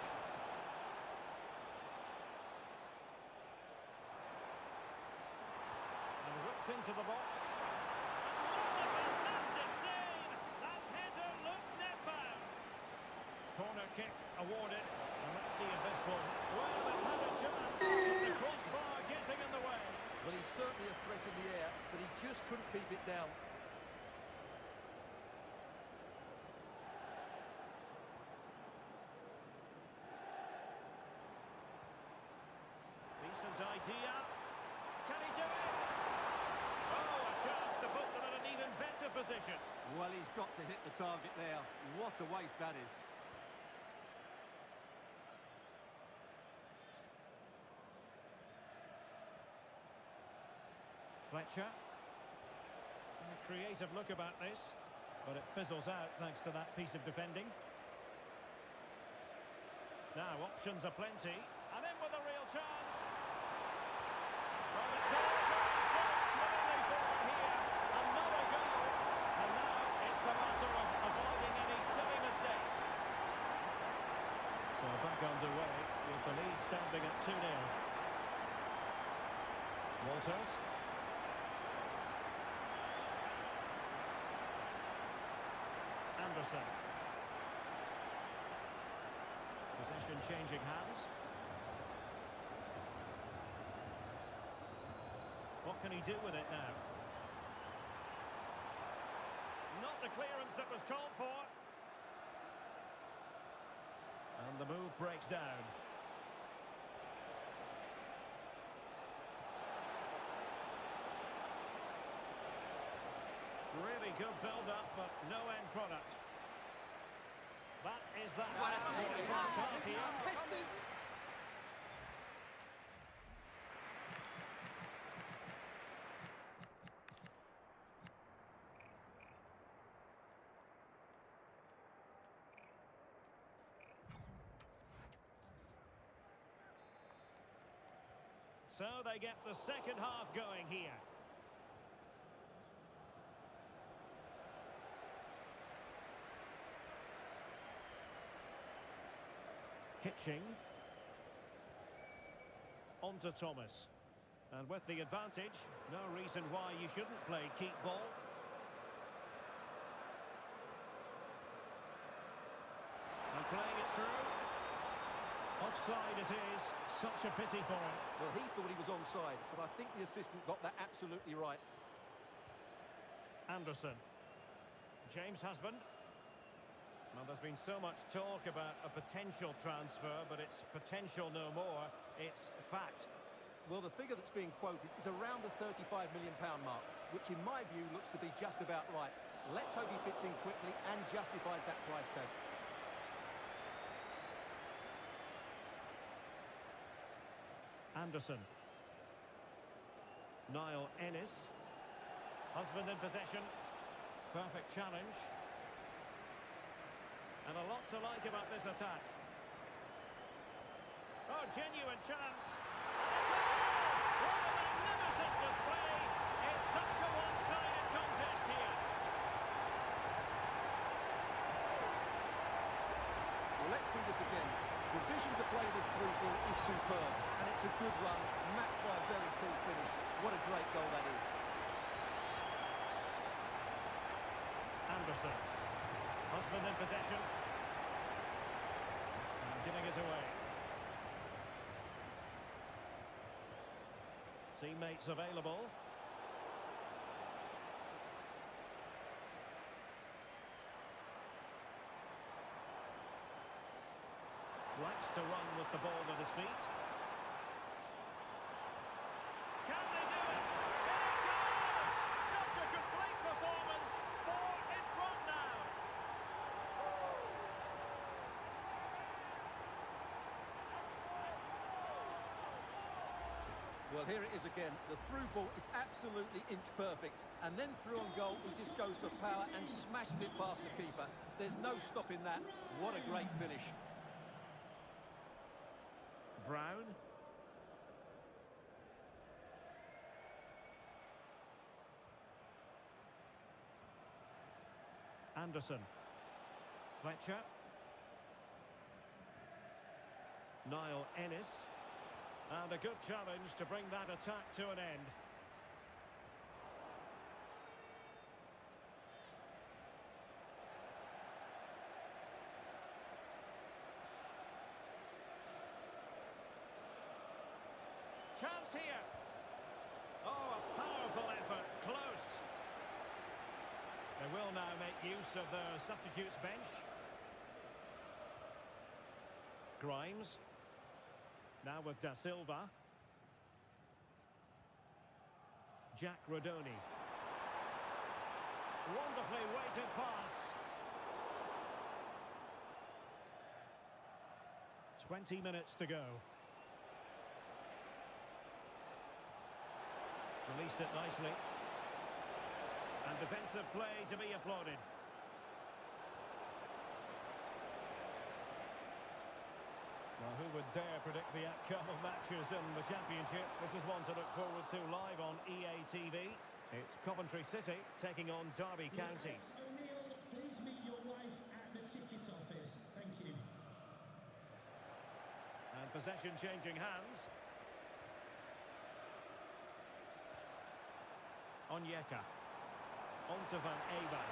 And whipped into the box. What a fantastic save! That header looked net-bound. Corner kick awarded. And let's see if this one... Well, it had a chance. The crossbar getting in the way. Well, he's certainly a threat in the air, but he just couldn't keep it down. Decent idea. Can he do it? Oh, a chance to put them in an even better position. Well, he's got to hit the target there. What a waste that is. Fletcher. And a creative look about this, but it fizzles out thanks to that piece of defending. Now, options are plenty, and in with a real chance. Well, it's all going so swimmingly forward here. Another goal, and now it's a matter of avoiding any silly mistakes. So back underway with the lead standing at 2-0. Walters. changing hands. What can he do with it now? Not the clearance that was called for. And the move breaks down. Really good build-up, but no end product. That is that. Start here. So they get the second half going here. Kitching. On to Thomas. And with the advantage, no reason why you shouldn't play keep ball. And playing it through. Offside it is. Such a pity for him. Well, he thought he was onside, but I think the assistant got that absolutely right. Anderson. James Husband. Well, there's been so much talk about a potential transfer, but it's potential no more. It's fact. Well, the figure that's being quoted is around the £35 million mark, which in my view looks to be just about right. Let's hope he fits in quickly and justifies that price tag. Anderson. Niall Ennis. Husband in possession. Perfect challenge. And a lot to like about this attack. Oh, genuine chance. What a magnificent display. It's such a one-sided contest here. Well, let's see this again. The vision to play this through ball is superb, and it's a good run, matched by a very cool finish. What a great goal that is. Anderson. Husband in possession. And giving it away. Teammates available. Likes to run with the ball at his feet. Can they do it? There it goes! Such a complete performance. 4 in front now. Well, here it is again. The through ball is absolutely inch perfect. And then through on goal, he just goes for power and smashes it past the keeper. There's no stopping that. What a great finish. Brown. Anderson. Fletcher. Niall Ennis. And a good challenge to bring that attack to an end. Chance here. Oh, a powerful effort. Close. They will now make use of the substitutes bench. Grimes. Now with Da Silva. Jack Rodoni. Wonderfully weighted pass. 20 minutes to go. Released it nicely. And defensive play to be applauded. Well, who would dare predict the outcome of matches in the Championship? This is one to look forward to live on EA TV. It's Coventry City taking on Derby County. Alex O'Neill, please meet your wife at the ticket office. Thank you. And possession changing hands. Onyeka. On to Van Avon.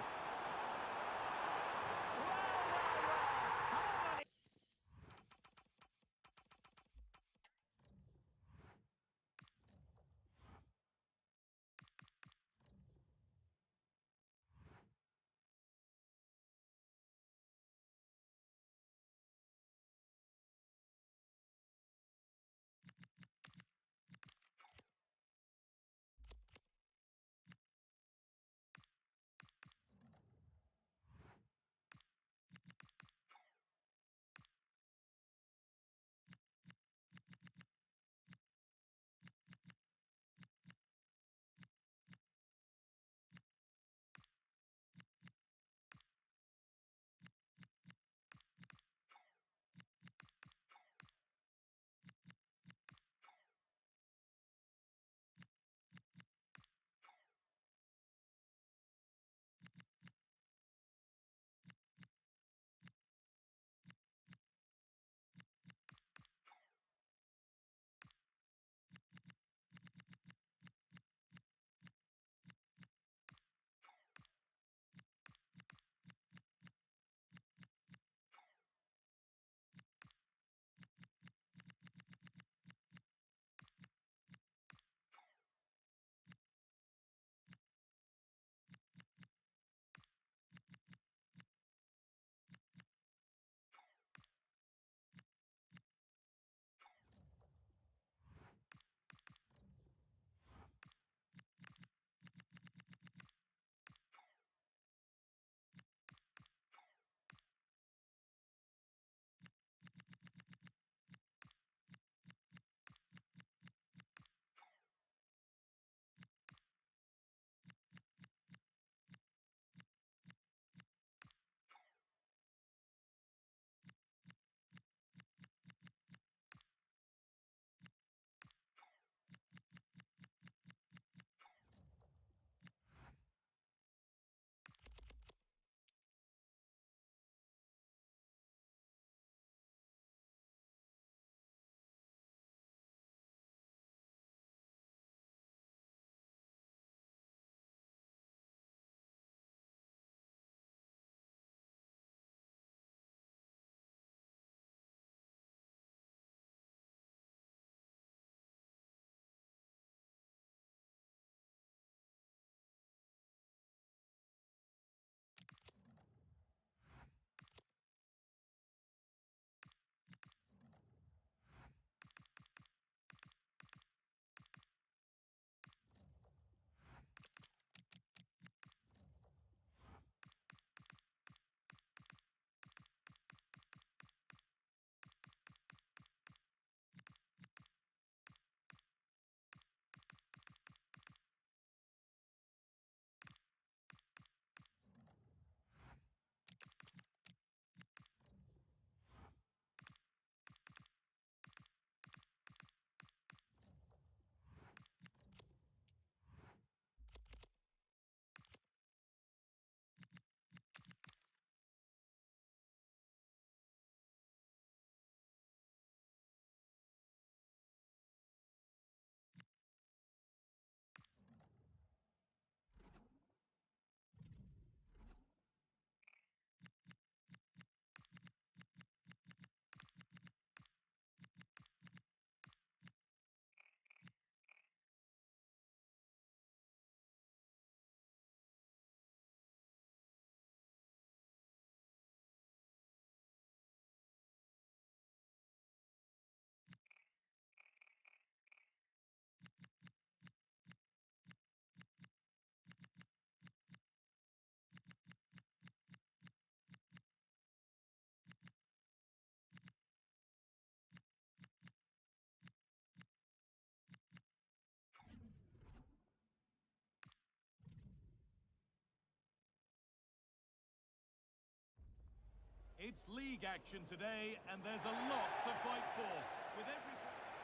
It's league action today, and there's a lot to fight for. With every...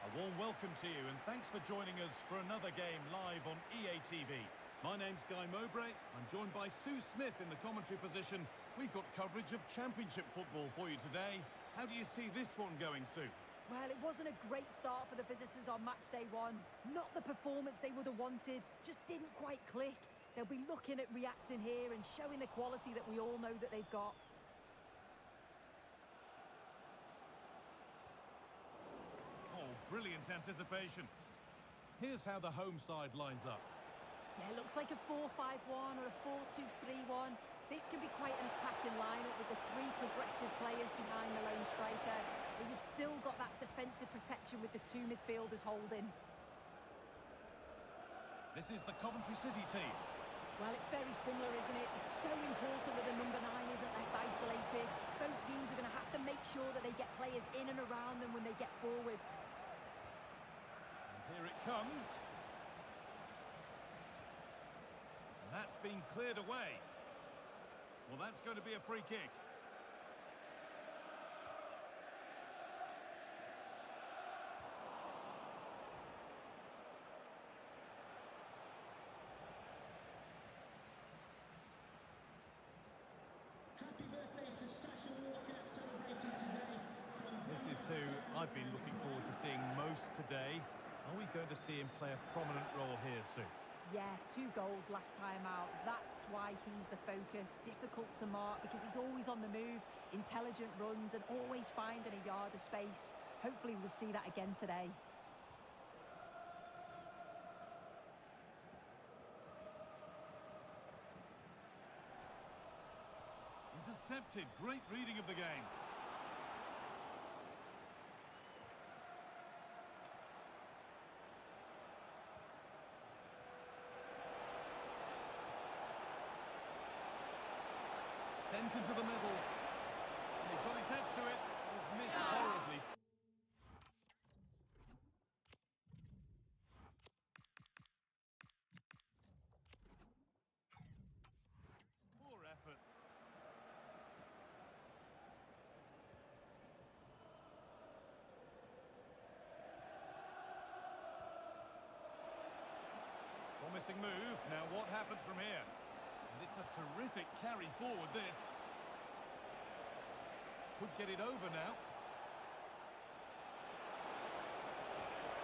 A warm welcome to you, and thanks for joining us for another game live on EA TV. My name's Guy Mowbray. I'm joined by Sue Smith in the commentary position. We've got coverage of Championship football for you today. How do you see this one going, Sue? Well, it wasn't a great start for the visitors on match day one. Not the performance they would have wanted, just didn't quite click. They'll be looking at reacting here and showing the quality that we all know that they've got. Oh, brilliant anticipation. Here's how the home side lines up. Yeah, it looks like a 4-5-1 or a 4-2-3-1. This can be quite an attacking lineup with the three progressive players behind the lone striker. But you've still got that defensive protection with the two midfielders holding. This is the Coventry City team. Well, it's very similar, isn't it? It's so important that the number 9 isn't left isolated. Both teams are going to have to make sure that they get players in and around them when they get forward. And here it comes. And that's been cleared away. Well, that's going to be a free kick. Happy birthday to Sasha Walker, celebrating today from... This is who I've been looking forward to seeing most today. Are we going to see him play a prominent role here, Sue? Yeah, 2 goals last time out. That's why he's the focus. Difficult to mark because he's always on the move, intelligent runs and always finding a yard of space. Hopefully we'll see that again today. Intercepted. Great reading of the game. Sent into the middle. He got his head to it. It was missed horribly. Poor effort. Promising move. Now what happens from here? And it's a terrific carry forward, this. Could get it over now.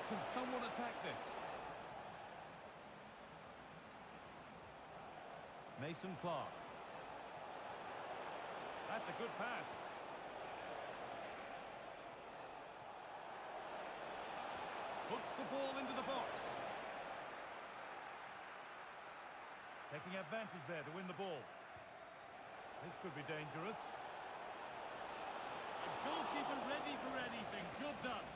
Can someone attack this? Mason Clark. That's a good pass. Puts the ball into the box. Taking advantage there to win the ball. This could be dangerous. A goalkeeper ready for anything. Job done.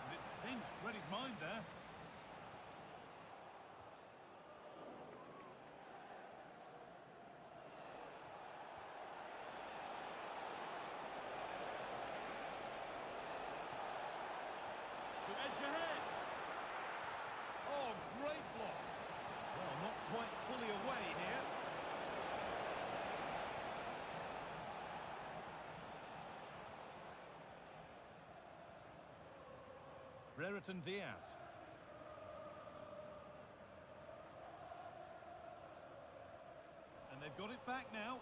And it's pinched. Read his mind there. Edge ahead. Oh, great block. Well, not quite fully away here. Brereton Diaz. And they've got it back now.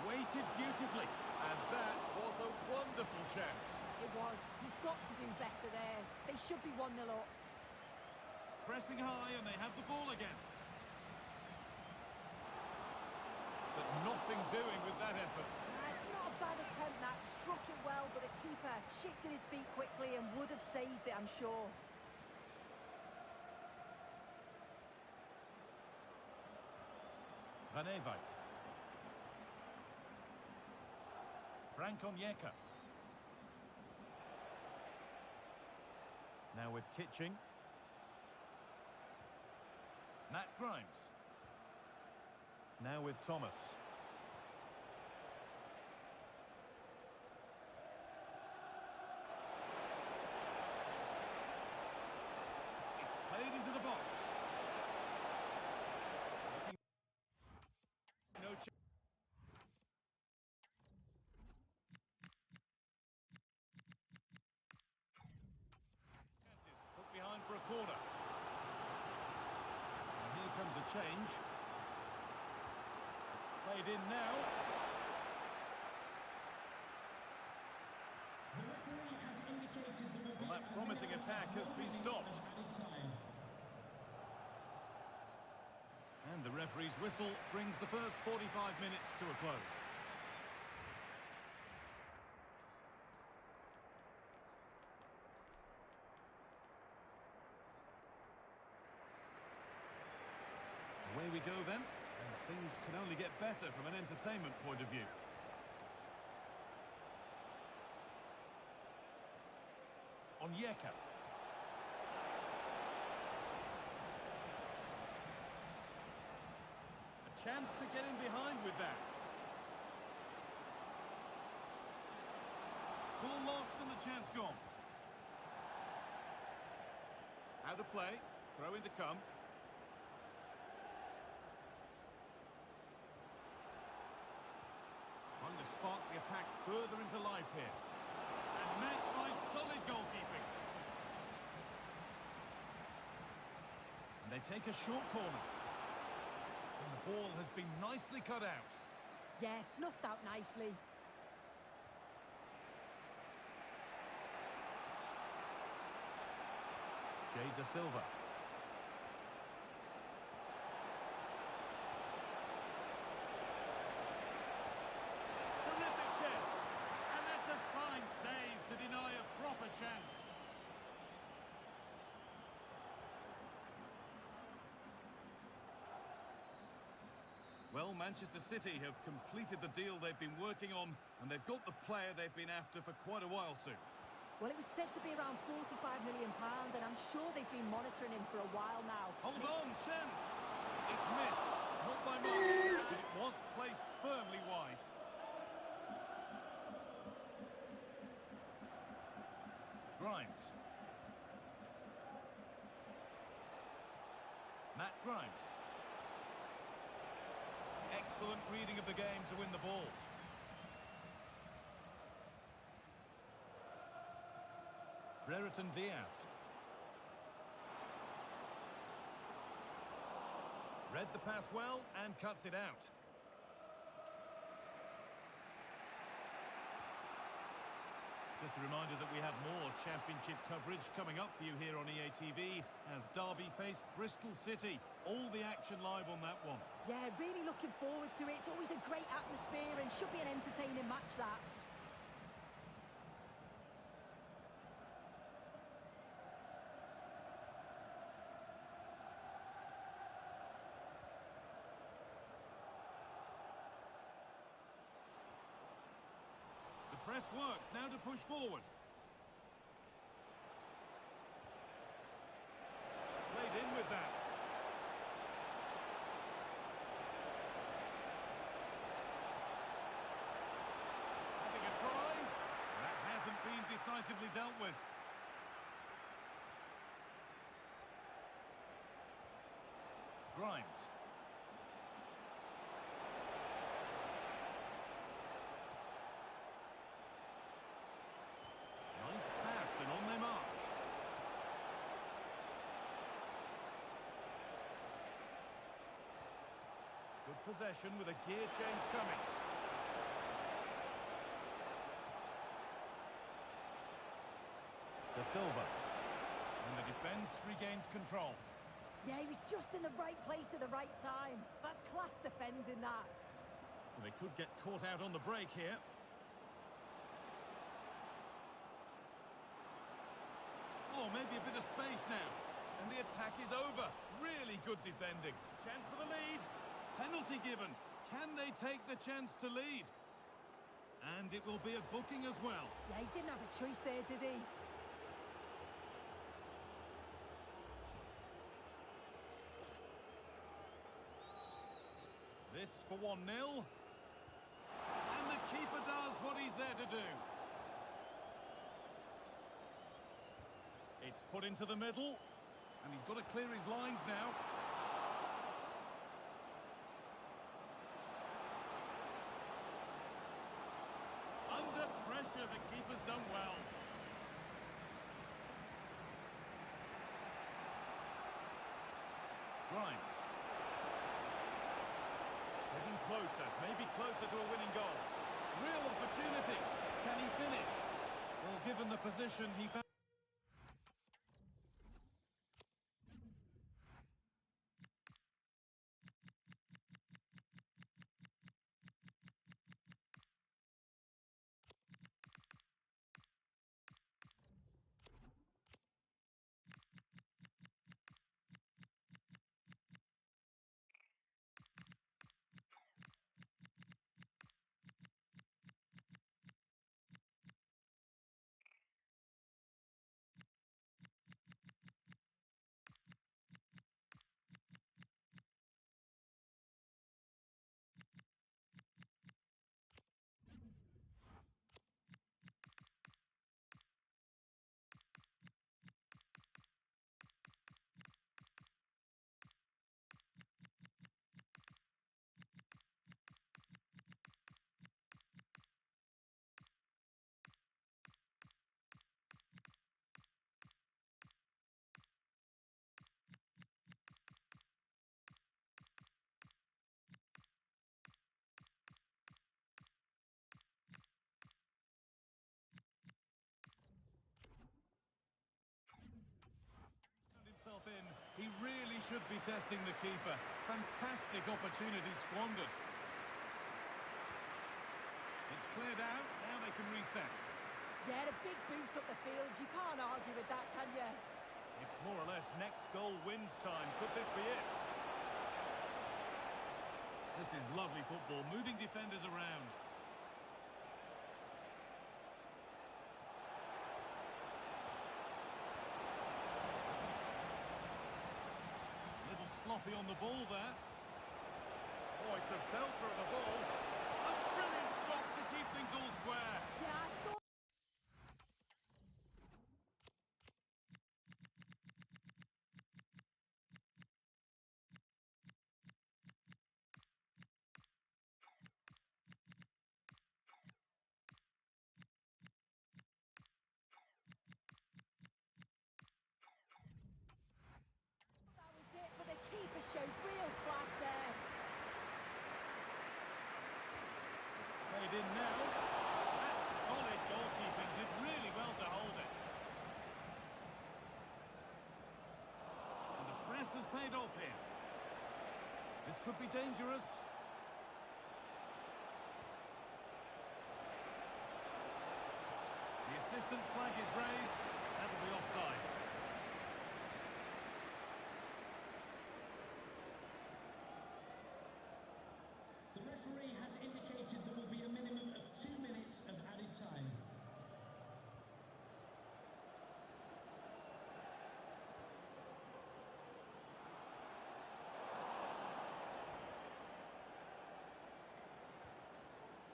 Waited beautifully, and that was a wonderful chance. It was. He's got to do better there. They should be 1-0 up. Pressing high, and they have the ball again. But nothing doing with that effort. It's not a bad attempt, that. Struck it well, but the keeper shifted his feet quickly and would have saved it, I'm sure. Van Ewijk. Frank Onyeka. Now with Kitching. Matt Grimes. Now with Thomas. It's played into the box. No chance. Put behind for a corner. And here comes a change. It's played in now. The referee has indicated the Well, momentum. that promising attack has been stopped. And the referee's whistle brings the first 45 minutes to a close. Away we go then, and things can only get better from an entertainment point of view. Onyeka. A chance to get in behind with that. Ball lost and the chance gone. Out of play, throw in to come. Trying to spark the attack further into life here. And met by solid goalkeeping. And they take a short corner. And the ball has been nicely cut out. Yeah, snuffed out nicely. Jay Da Silva. Terrific chance. And that's a fine save to deny a proper chance. Well, Manchester City have completed the deal they've been working on, and they've got the player they've been after for quite a while soon. Well, it was said to be around £45 million, and I'm sure they've been monitoring him for a while now. Hold on, chance. It's missed, not by much, but it was placed firmly wide. Grimes. Matt Grimes. Excellent reading of the game to win the ball. Brereton Diaz. Read the pass well and cuts it out. Just a reminder that we have more championship coverage coming up for you here on EA TV as Derby face Bristol City. All the action live on that one. Yeah, really looking forward to it. It's always a great atmosphere and should be an entertaining match, that. Press work, now to push forward. Played in with that. Having a try. That hasn't been decisively dealt with. Grimes. Good possession with a gear change coming. Da Silva. And the defence regains control. Yeah, he was just in the right place at the right time. That's class defending, that. Well, they could get caught out on the break here. Oh, maybe a bit of space now. And the attack is over. Really good defending. Chance for the lead. Penalty given. Can they take the chance to lead? And it will be a booking as well. Yeah, he didn't have a choice there, did he? This for 1-0. And the keeper does what he's there to do. It's put into the middle. And he's got to clear his lines now. Under pressure, the keeper's done well. Grimes. Getting closer, maybe closer to a winning goal. Real opportunity. Can he finish? Well, given the position he found. Himself in. He really should be testing the keeper. Fantastic opportunity squandered. It's cleared out. Now they can reset. Yeah, a big boost up the field. You can't argue with that, can you? It's more or less next goal wins time. Could this be it? This is lovely football. Moving defenders around. Sloppy on the ball there. Oh, it's a belter of a ball. A brilliant stop to keep things all square. Yeah, I thought... that was it, but the keeper showed real class there. It's played in now. That's solid goalkeeping. Did really well to hold it. And the press has paid off here. This could be dangerous. The assistant's flag is raised. That'll be offside. The referee has indicated there will be a minimum of 2 minutes of added time.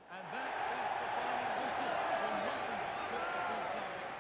And that is the final whistle. Well, nothing to split the two sides.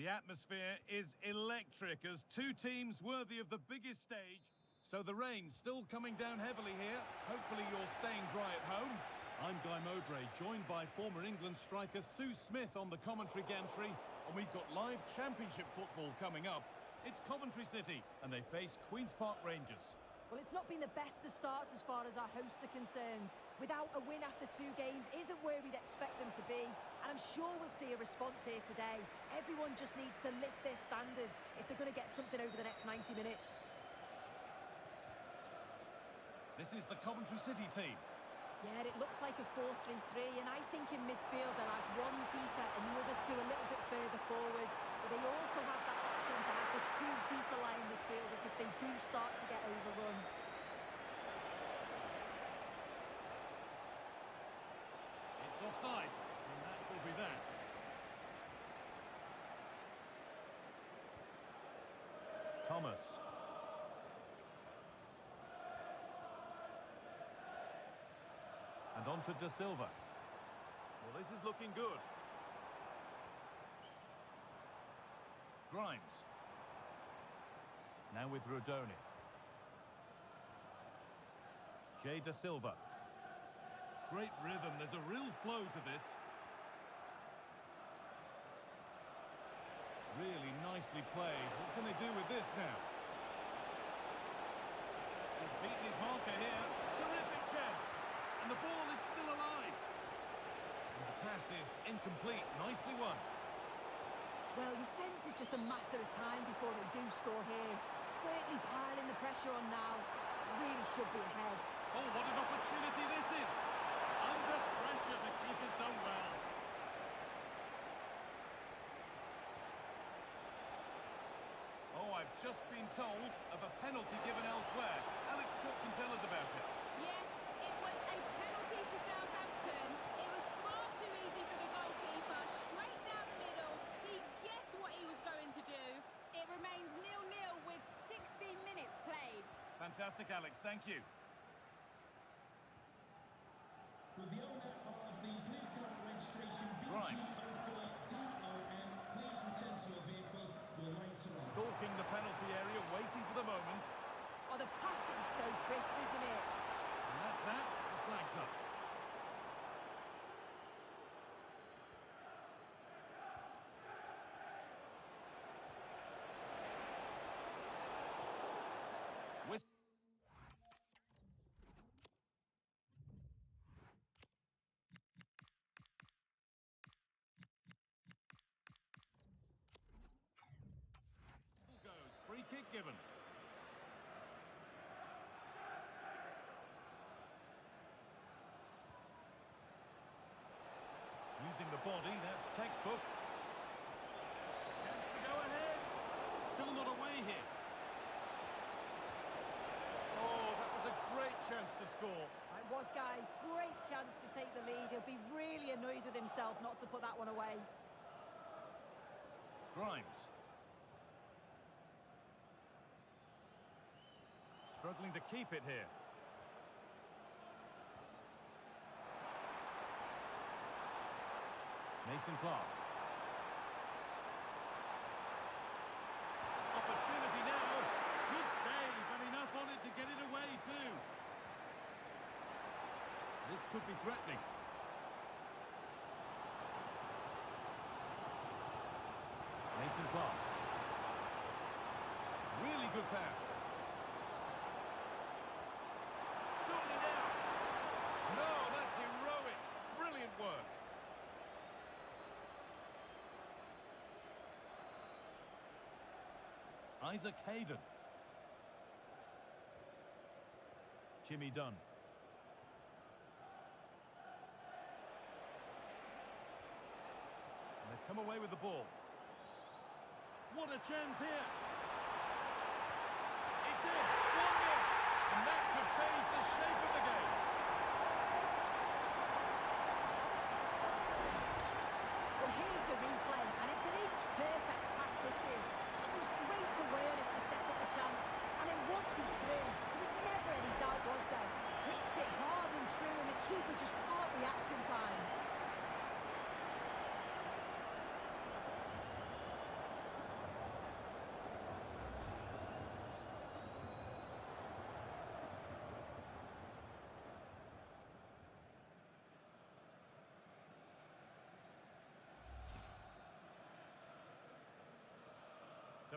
The atmosphere is electric as two teams worthy of the biggest stage. So the rain's still coming down heavily here. Hopefully you're staying dry at home. I'm Guy Mowbray, joined by former England striker Sue Smith on the commentary gantry. And we've got live championship football coming up. It's Coventry City, and they face Queen's Park Rangers. Well, it's not been the best of starts as far as our hosts are concerned. Without a win after 2 games isn't where we'd expect them to be. And I'm sure we'll see a response here today. Everyone just needs to lift their standards if they're going to get something over the next 90 minutes. This is the Coventry City team. Yeah, it looks like a 4-3-3, and I think in midfield they'll have one deeper and the other two a little bit further forward. But they also have that option to have the 2 deeper line midfielders if they do start to get overrun. It's offside, and that will be that. Thomas. And on to Da Silva. Well, this is looking good. Grimes. Now with Rodoni. Da Silva. Great rhythm. There's a real flow to this. Really nicely played. What can they do with this now? He's beaten his marker here. Terrific chance. And the ball is still alive. And the pass is incomplete. Nicely won. Well, you sense it's just a matter of time before they do score here. Certainly piling the pressure on now. Really should be ahead. Oh, what an opportunity this is. Under pressure, the keeper's done well. Oh, I've just been told of a penalty given elsewhere. Alex Scott can tell us about it. Yes, it was a penalty for Southampton. It was far too easy for the goalkeeper. Straight down the middle. He guessed what he was going to do. It remains 0-0 with 60 minutes played. Fantastic, Alex. Thank you. With the owner of the blue card registration Grimes. BG04DOM, please return to your vehicle. Your lights are on. Stalking the penalty area, waiting for the moment. Oh, the passing's so crisp, isn't it? And that's that. The flag's up. Goes. Free kick given. Using the body, that's textbook. Chance to go ahead. Still not away here. Oh, that was a great chance to score. It was, Guy. Great chance to take the lead. He'll be really annoyed with himself not to put that one away. Grimes. Struggling to keep it here. Mason Clark. Opportunity now. Good save, and enough on it to get it away too. This could be threatening. Mason Clark. Really good pass. Surely now. No, that's heroic. Brilliant work. Isaac Hayden. Jimmy Dunn. And they've come away with the ball. What a chance here. It's in. 1-0. And that could change the shape of the game. Well, here's the replay, and it's an inch-perfect pass this is. Shows great awareness to set up the chance. And then once he's through, there's never any doubt, was there? Hits it hard and true, and the keeper just can't react in time.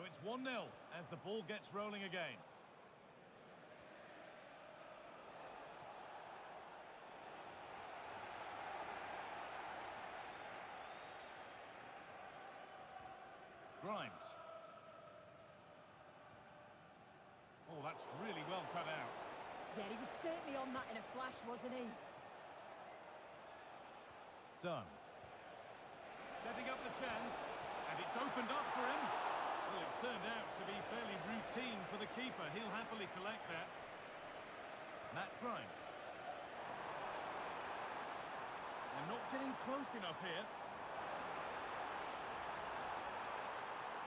it's 1-0 as the ball gets rolling again. Grimes. Oh, that's really well cut out. Yeah, he was certainly on that in a flash, wasn't he? Done. Setting up the chance, and it's opened up for him. Well, it turned out to be fairly routine for the keeper. He'll happily collect that. Matt Grimes. They're not getting close enough here.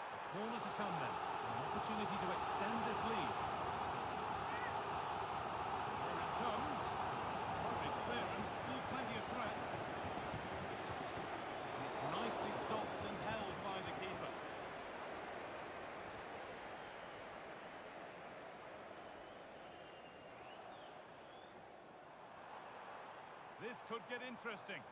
A corner to come then. An opportunity to extend this lead. Here it comes. Big clearance, still plenty of threat. And it's nicely stopped and held by the keeper. This could get interesting.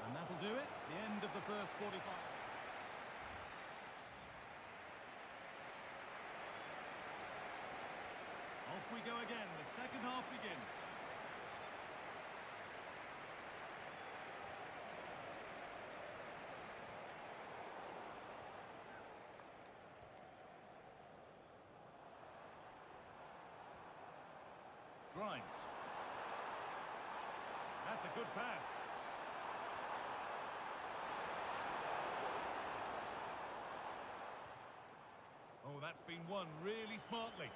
And that'll do it. The end of the first 45. Off we go again. The second half begins. Grimes. That's a good pass. Oh, that's been won really smartly.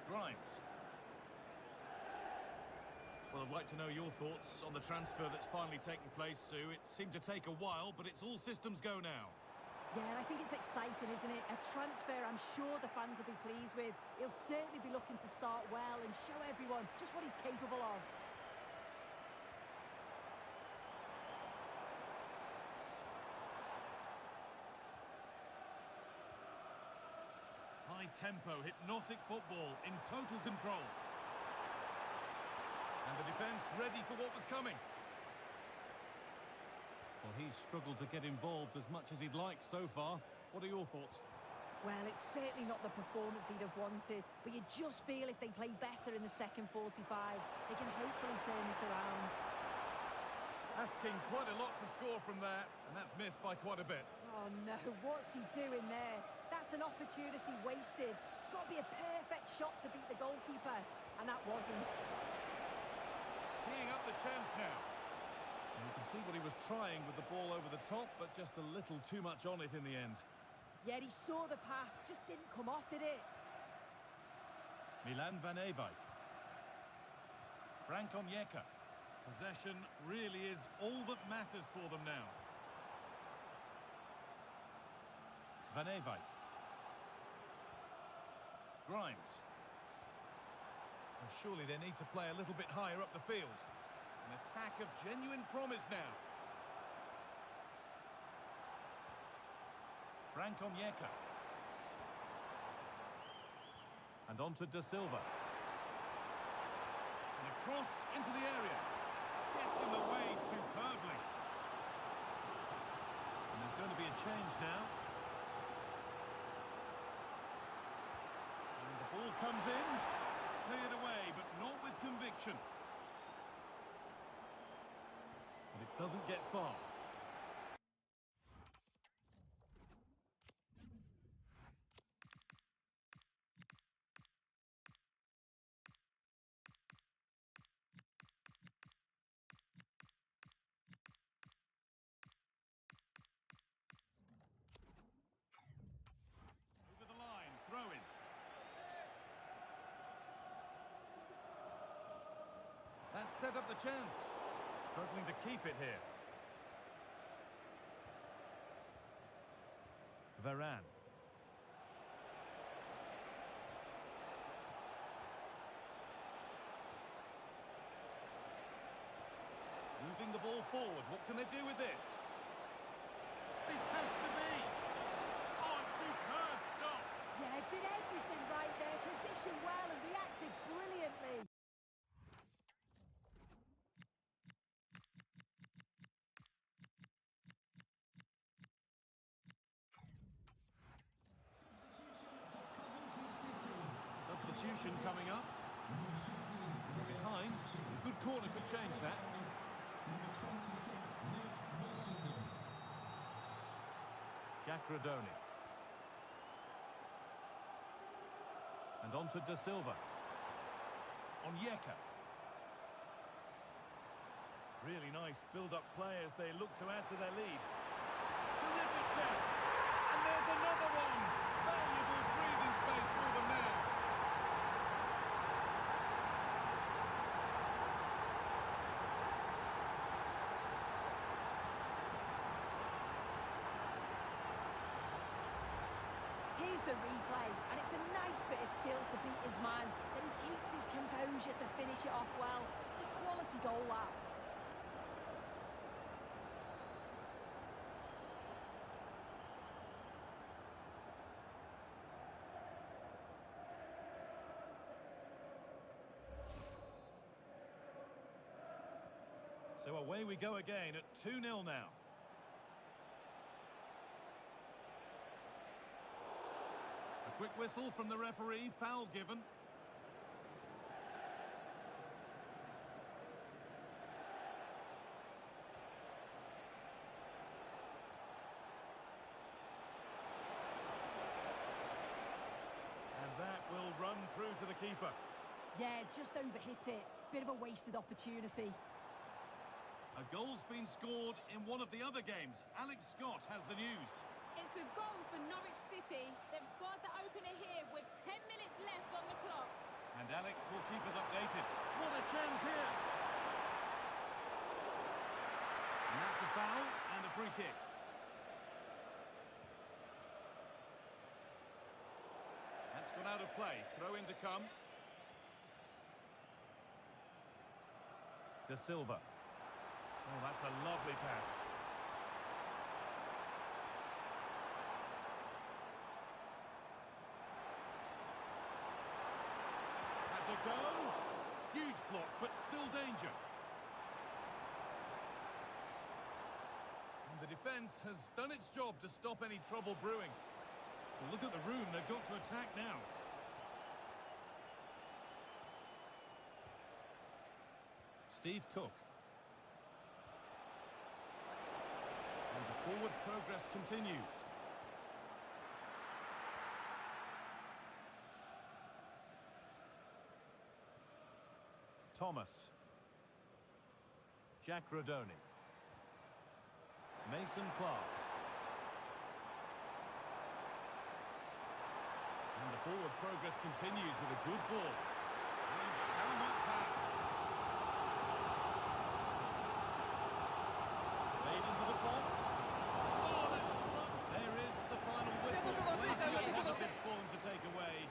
Grimes. Well, I'd like to know your thoughts on the transfer that's finally taken place, Sue. It seemed to take a while, but it's all systems go now. Yeah, I think it's exciting, isn't it? A transfer I'm sure the fans will be pleased with. He'll certainly be looking to start well and show everyone just what he's capable of. High tempo, hypnotic football in total control. And the defence ready for what was coming. Well, he's struggled to get involved as much as he'd like so far. What are your thoughts? Well, it's certainly not the performance he'd have wanted, but you just feel if they play better in the second 45, they can hopefully turn this around. Asking quite a lot to score from there, and that's missed by quite a bit. Oh no, what's he doing there? That's an opportunity wasted. It's got to be a perfect shot to beat the goalkeeper, and that wasn't. Teeing up the chance now. And you can see what he was trying with the ball over the top, but just a little too much on it in the end. Yet he saw the pass, just didn't come off, did it? Milan Van Ewijk. Frank Onyeka. Possession really is all that matters for them now. Van Ewijk. Grimes. Well, surely they need to play a little bit higher up the field. An attack of genuine promise now. Frank Onyeka. And on to Da Silva. And a cross into the area. Gets in the way superbly. And there's going to be a change now. And the ball comes in. Cleared away, but not with conviction. But it doesn't get far. Over the line, throw in. That set up the chance. Struggling to keep it here. Varane. Moving the ball forward. What can they do with this? This has to be. Oh, a superb stop. Yeah, did everything Giacrodoni. And on to Da Silva. Onyeka. Really nice build-up play as they look to add to their lead. Terrific chance. And there's another one. Valuable breathing space for them now. Here's the replay, and it's a nice bit of skill to beat his man. Then he keeps his composure to finish it off well. It's a quality goal, that. So away we go again at 2-0 now. A quick whistle from the referee, foul given. And that will run through to the keeper. Yeah, just overhit it. Bit of a wasted opportunity. A goal's been scored in one of the other games. Alex Scott has the news. It's a goal for Norwich City. They've scored the opener here with 10 minutes left on the clock. And Alex will keep us updated. What a chance here! And that's a foul and a free kick. That's gone out of play. Throw in to come. Da Silva. Oh, that's a lovely pass. Has a go. Huge block, but still danger. And the defence has done its job to stop any trouble brewing. Well, look at the room they've got to attack now. Steve Cook. And the forward progress continues. Thomas. Giacrodoni. Mason Clark. And the forward progress continues with a good ball. He shall not pass. Played into the box. Oh, that's struck. There is the final whistle. It's for them to take away.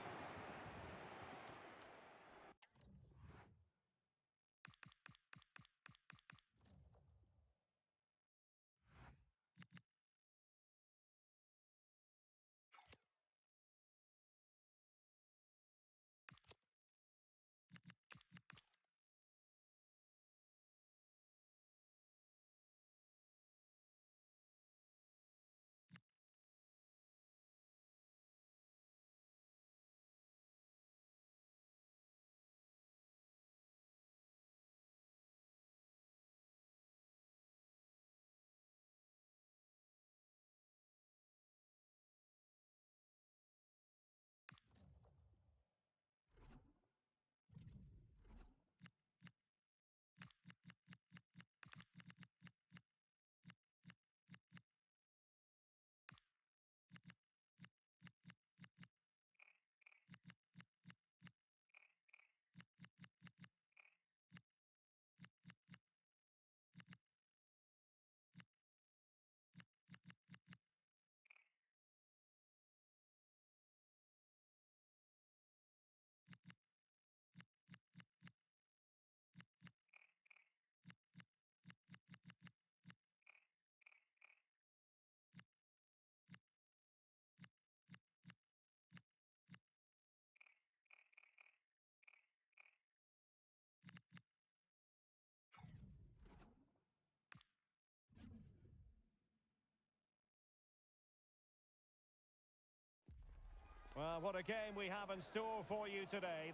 Well, what a game we have in store for you today.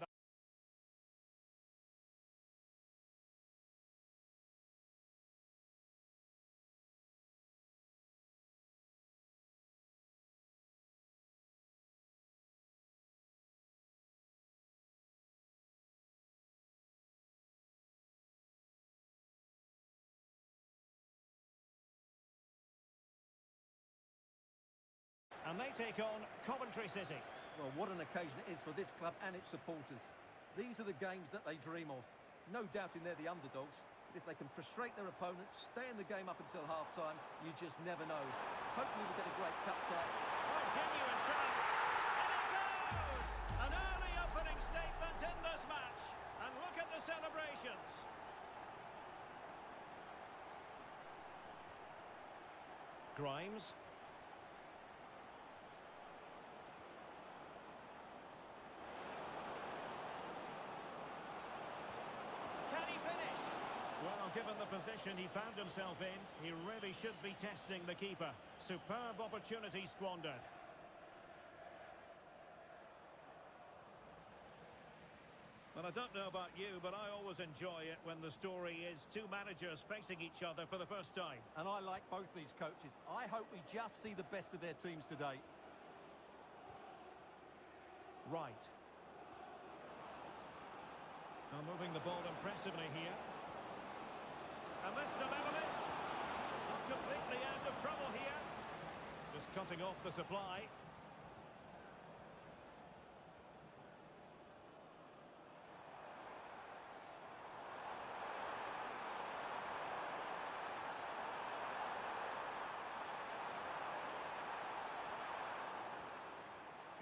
And they take on Coventry City. Well, what an occasion it is for this club and its supporters. These are the games that they dream of. No doubting they're the underdogs. But if they can frustrate their opponents, stay in the game up until half-time, you just never know. Hopefully we'll get a great cup tie. Oh, genuine chance. And it goes! An early opening statement in this match. And look at the celebrations. Grimes. Can he finish? Well, given the position he found himself in, he really should be testing the keeper. Superb opportunity squandered. Well, I don't know about you, but I always enjoy it when the story is two managers facing each other for the first time. And I like both these coaches. I hope we just see the best of their teams today. Right. Now moving the ball impressively here. And this delivered it. Not completely out of trouble here. Just cutting off the supply.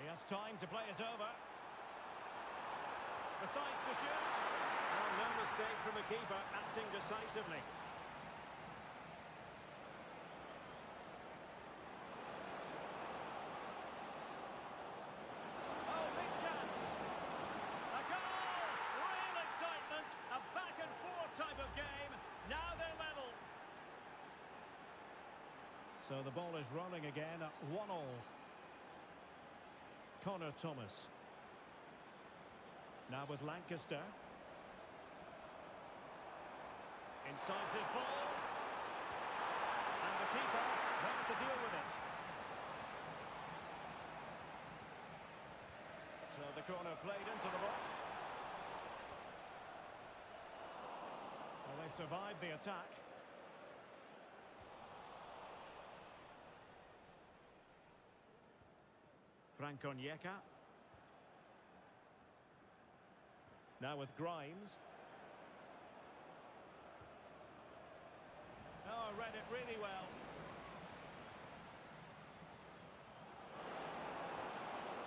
He has time to play it over. Decides to shoot. Well, no mistake from the keeper, acting decisively. Oh, big chance. A goal! Real excitement. A back and forth type of game. Now they're level. So the ball is rolling again at 1-1. Connor Thomas. Now with Lancaster. Incisive ball. And the keeper there to deal with it. So the corner played into the box. Well, they survived the attack. Frank Onyeka. Now with Grimes. Oh, read it really well.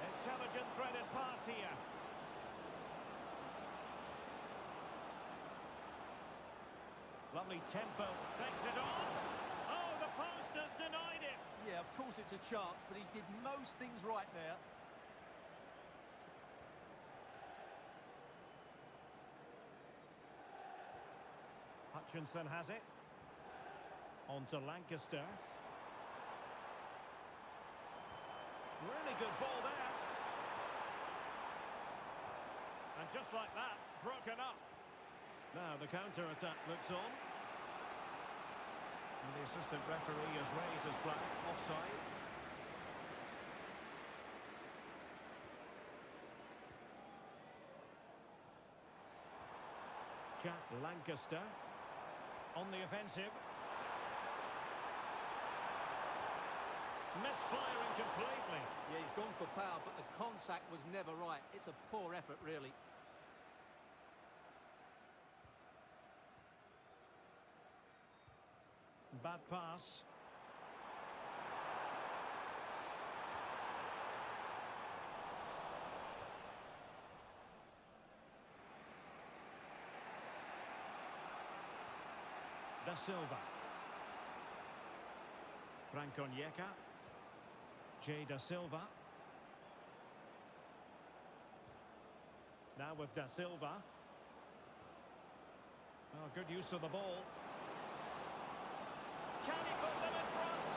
Intelligent threaded pass here. Lovely tempo. Takes it on. Oh, the post has denied it. Yeah, of course it's a chance, but he did most things right there. Hutchinson has it. On to Lancaster. Really good ball there. And just like that, broken up. Now the counter-attack looks on. And the assistant referee has raised his flag. Offside. Jack Lancaster on the offensive. Misfiring completely. Yeah, he's gone for power, but the contact was never right. It's a poor effort, really. Bad pass. Da Silva. Frank Onyeka. J. Da Silva. Now with Da Silva. Oh, good use of the ball. Can he put them in front?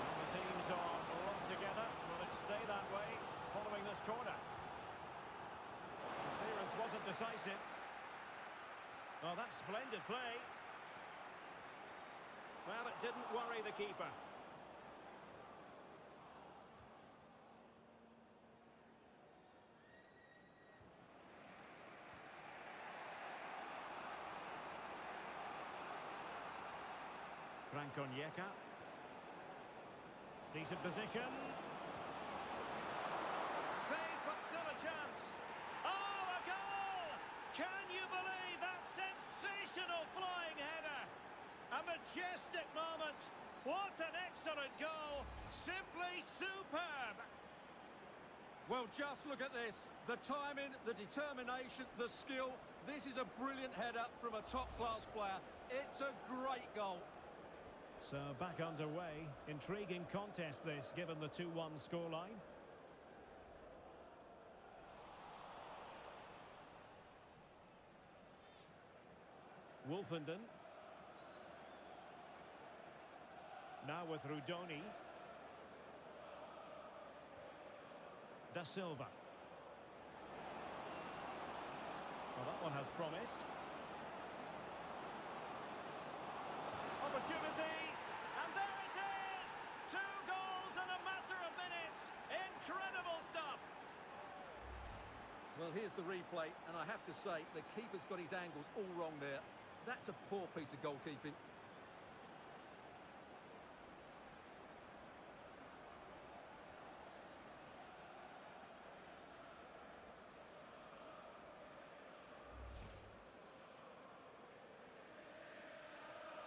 And the teams are locked together. Will it stay that way following this corner? Clearance wasn't decisive. Oh, that's splendid play. Well, it didn't worry the keeper. Frank Onyeka. Decent position. Save, but still a chance. Oh, a goal! Can you believe that sensational flying header? A majestic moment. What an excellent goal. Simply superb. Well, just look at this. The timing, the determination, the skill. This is a brilliant header from a top-class player. It's a great goal. So back underway. Intriguing contest this, given the 2-1 scoreline. Wolfenden. Now with Rudoni. Da Silva. Well, that one has promise. Opportunity. And there it is! 2 goals in a matter of minutes. Incredible stuff. Well, here's the replay, and I have to say, the keeper's got his angles all wrong there. That's a poor piece of goalkeeping.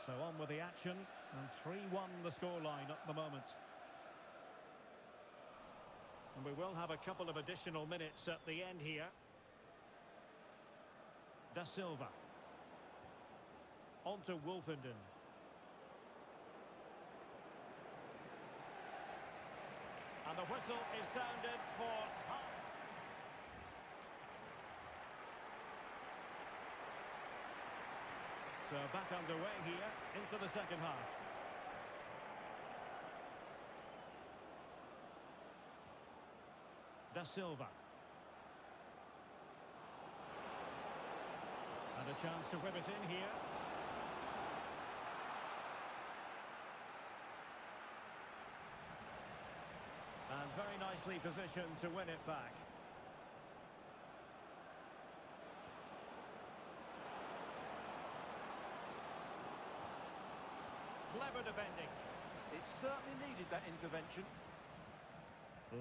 So on with the action, and 3-1 the scoreline at the moment. And we will have a couple of additional minutes at the end here. Da Silva. On to Wolfenden. And the whistle is sounded for half. So back underway here into the second half. Da Silva. And a chance to whip it in here. And very nicely positioned to win it back. Clever defending. It certainly needed that intervention.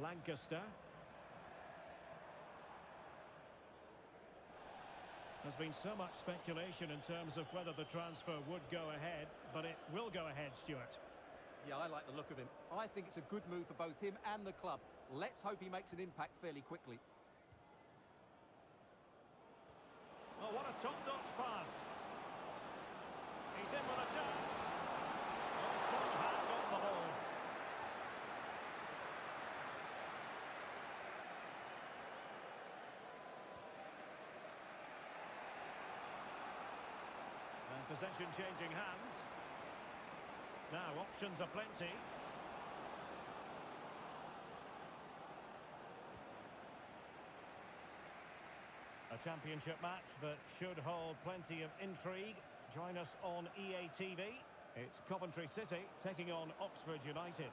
Lancaster. There's been so much speculation in terms of whether the transfer would go ahead, but it will go ahead, Stuart. Yeah, I like the look of him. I think it's a good move for both him and the club. Let's hope he makes an impact fairly quickly. Oh, what a top-notch pass. He's in with a chance. Oh, strong hand on the ball. And possession changing hands. Now, options are plenty. A championship match that should hold plenty of intrigue. Join us on EA TV. It's Coventry City taking on Oxford United.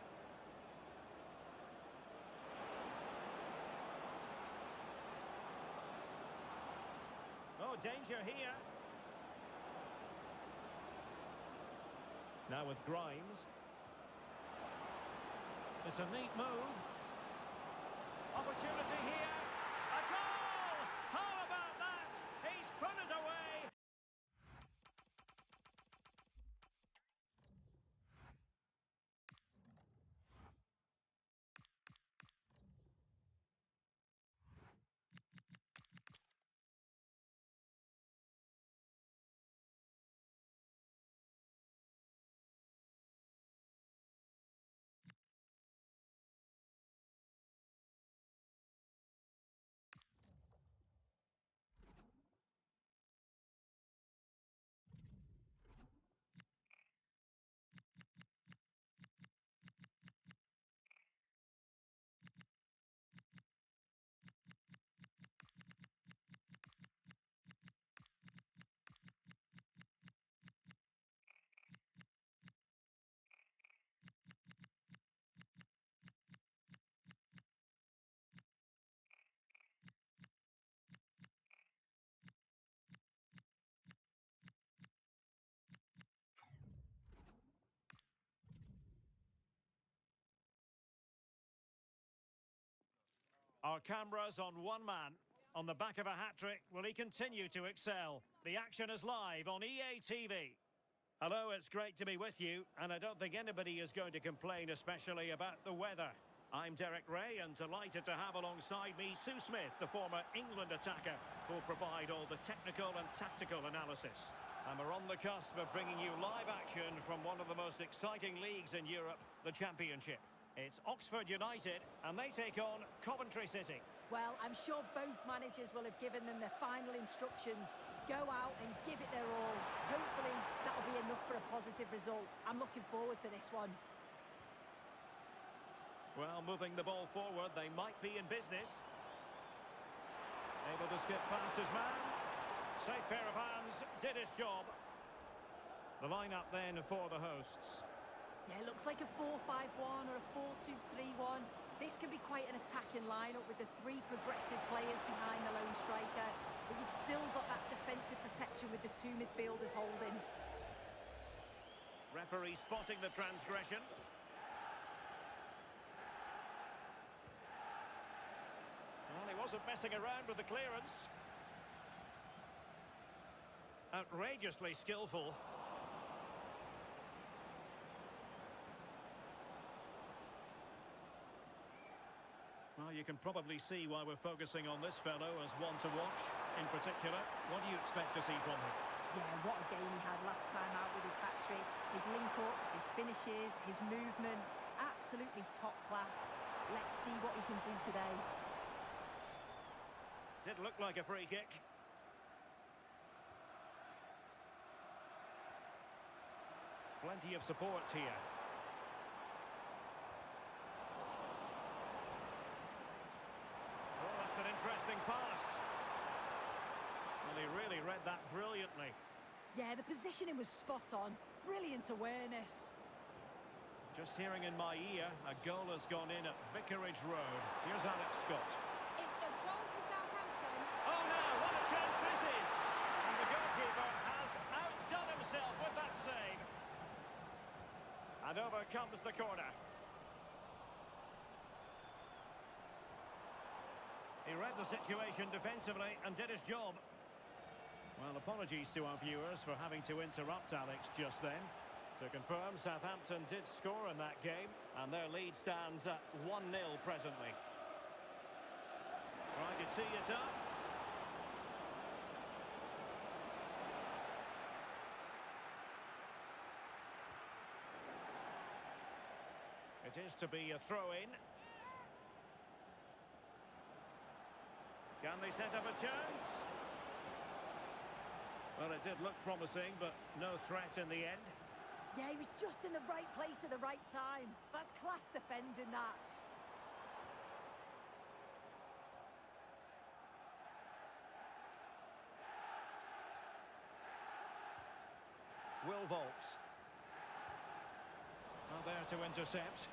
Oh, danger here. Now with Grimes. It's a neat move. Opportunity here. A goal! How about that? He's put it away. Our cameras on one man. On the back of a hat-trick, will he continue to excel? The action is live on EA TV. Hello, it's great to be with you, and I don't think anybody is going to complain, especially about the weather. I'm Derek Ray, and delighted to have alongside me Sue Smith, the former England attacker, who'll provide all the technical and tactical analysis. And we're on the cusp of bringing you live action from one of the most exciting leagues in Europe, the Championship. It's Oxford United, and they take on Coventry City. Well, I'm sure both managers will have given them their final instructions. Go out and give it their all. Hopefully, that'll be enough for a positive result. I'm looking forward to this one. Well, moving the ball forward, they might be in business. Able to skip past his man. Safe pair of hands, did his job. The lineup then for the hosts. Yeah, it looks like a 4-5-1 or a 4-2-3-1. This can be quite an attacking lineup with the three progressive players behind the lone striker. But you've still got that defensive protection with the two midfielders holding. Referee spotting the transgression. Well, he wasn't messing around with the clearance. Outrageously skillful. Well, you can probably see why we're focusing on this fellow as one to watch. In particular, what do you expect to see from him? Yeah, what a game he had last time out with his hat-trick. His link-up, his finishes, his movement, absolutely top class. Let's see what he can do today. Did look like a free kick. Plenty of support here. Oh, that's an interesting pass. Well, he really read that brilliantly. Yeah, the positioning was spot on. Brilliant awareness. Just hearing in my ear, a goal has gone in at Vicarage Road. Here's Alex Scott. It's a goal for Southampton. Oh, now, what a chance this is! And the goalkeeper has outdone himself with that save. And over comes the corner. He read the situation defensively and did his job. Well, apologies to our viewers for having to interrupt Alex just then. To confirm, Southampton did score in that game, and their lead stands at 1-0 presently. Trying to tee it up. It is to be a throw-in. Can they set up a chance? Well, it did look promising, but no threat in the end. Yeah, he was just in the right place at the right time. That's class defending, that. Will Vault. Well, there to intercept.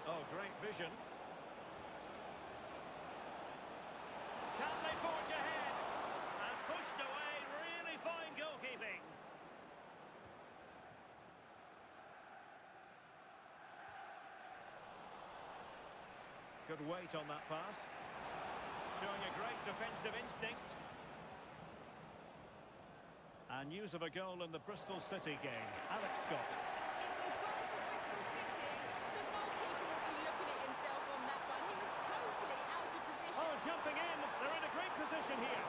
Oh, great vision. Can they forge ahead? And pushed away, really fine goalkeeping. Good weight on that pass. Showing a great defensive instinct. And news of a goal in the Bristol City game. Alex Scott. It's a goal for Bristol City. The goalkeeper will be looking at himself on that one. He was totally out of position. Oh, jumping in. They're in a great position here.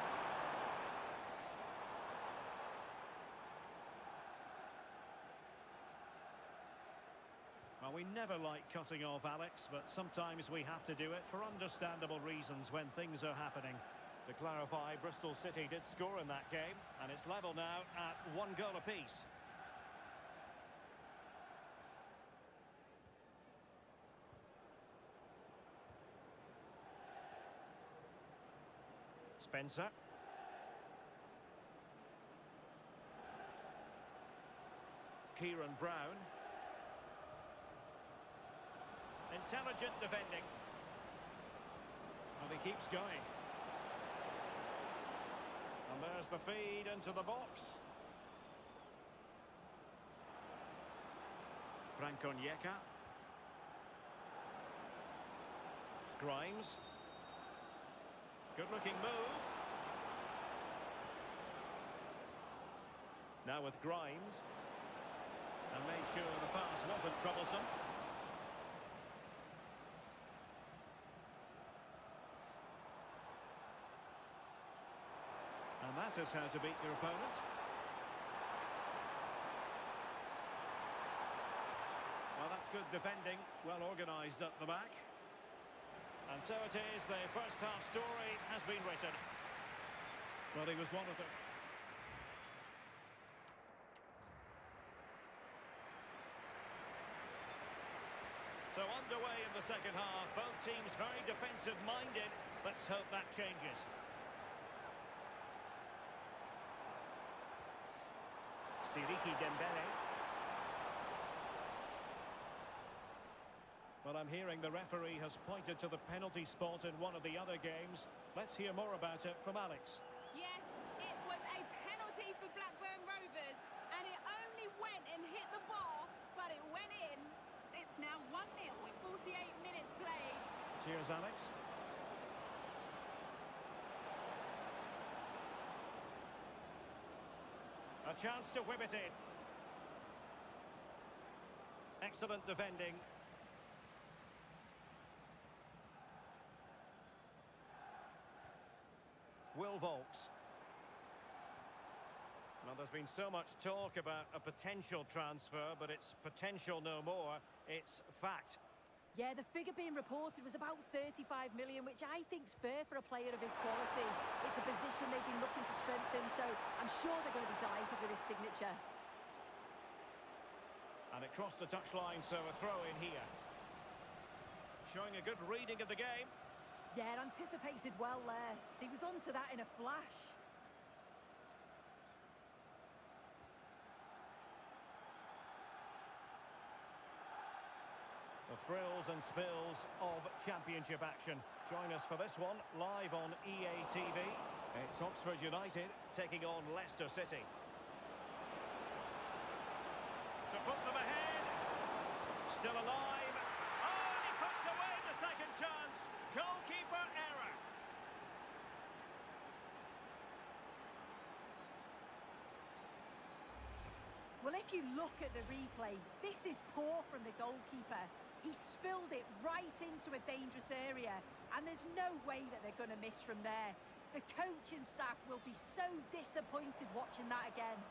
Well, we never like cutting off Alex, but sometimes we have to do it for understandable reasons when things are happening. To clarify, Bristol City did score in that game, and it's level now at 1 goal apiece. Spencer. Kieran Brown. Intelligent defending. And he keeps going. And there's the feed into the box. Franconieka. Grimes. Good-looking move. Now with Grimes. And made sure the pass wasn't troublesome. And that is how to beat your opponent. Well, that's good defending, well organised at the back. And so it is, the first half story has been written. Well, he was one of them. So underway in the second half, both teams very defensive-minded. Let's hope that changes. Siriki Dembele. Well, I'm hearing the referee has pointed to the penalty spot in one of the other games. Let's hear more about it from Alex. Yes, it was a penalty for Blackburn Rovers, and it only went and hit the bar, but it went in. It's now 1-0 with 48 minutes played. Cheers, Alex. A chance to whip it in. Excellent defending. Will Volks. Well, there's been so much talk about a potential transfer, but it's potential no more. It's fact. Yeah, the figure being reported was about 35 million, which I think's fair for a player of his quality. It's a position they've been looking to strengthen, so I'm sure they're going to be delighted with his signature. And it crossed the touchline, so a throw in here. Showing a good reading of the game. Yeah, anticipated well there. He was onto that in a flash. The thrills and spills of championship action. Join us for this one, live on EA TV. It's Oxford United taking on Leicester City. To put them ahead. Still alive. Oh, and he puts away the second chance. Goalkeeper error. Well, if you look at the replay, this is poor from the goalkeeper. He spilled it right into a dangerous area, and there's no way that they're going to miss from there. The coaching staff will be so disappointed watching that again.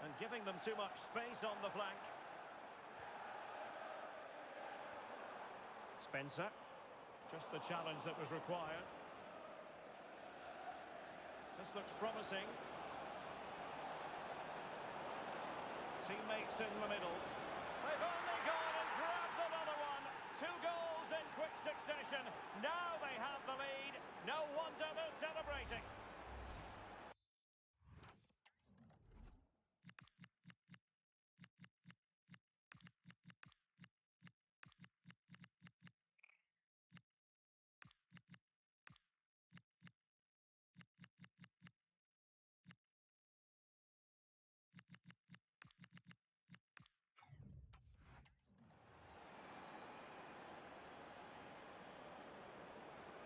And giving them too much space on the flank. Spencer. Just the challenge that was required. This looks promising. Teammates in the middle. They've only gone and grabbed another one. 2 goals in quick succession. Now they have the lead. No wonder they're celebrating.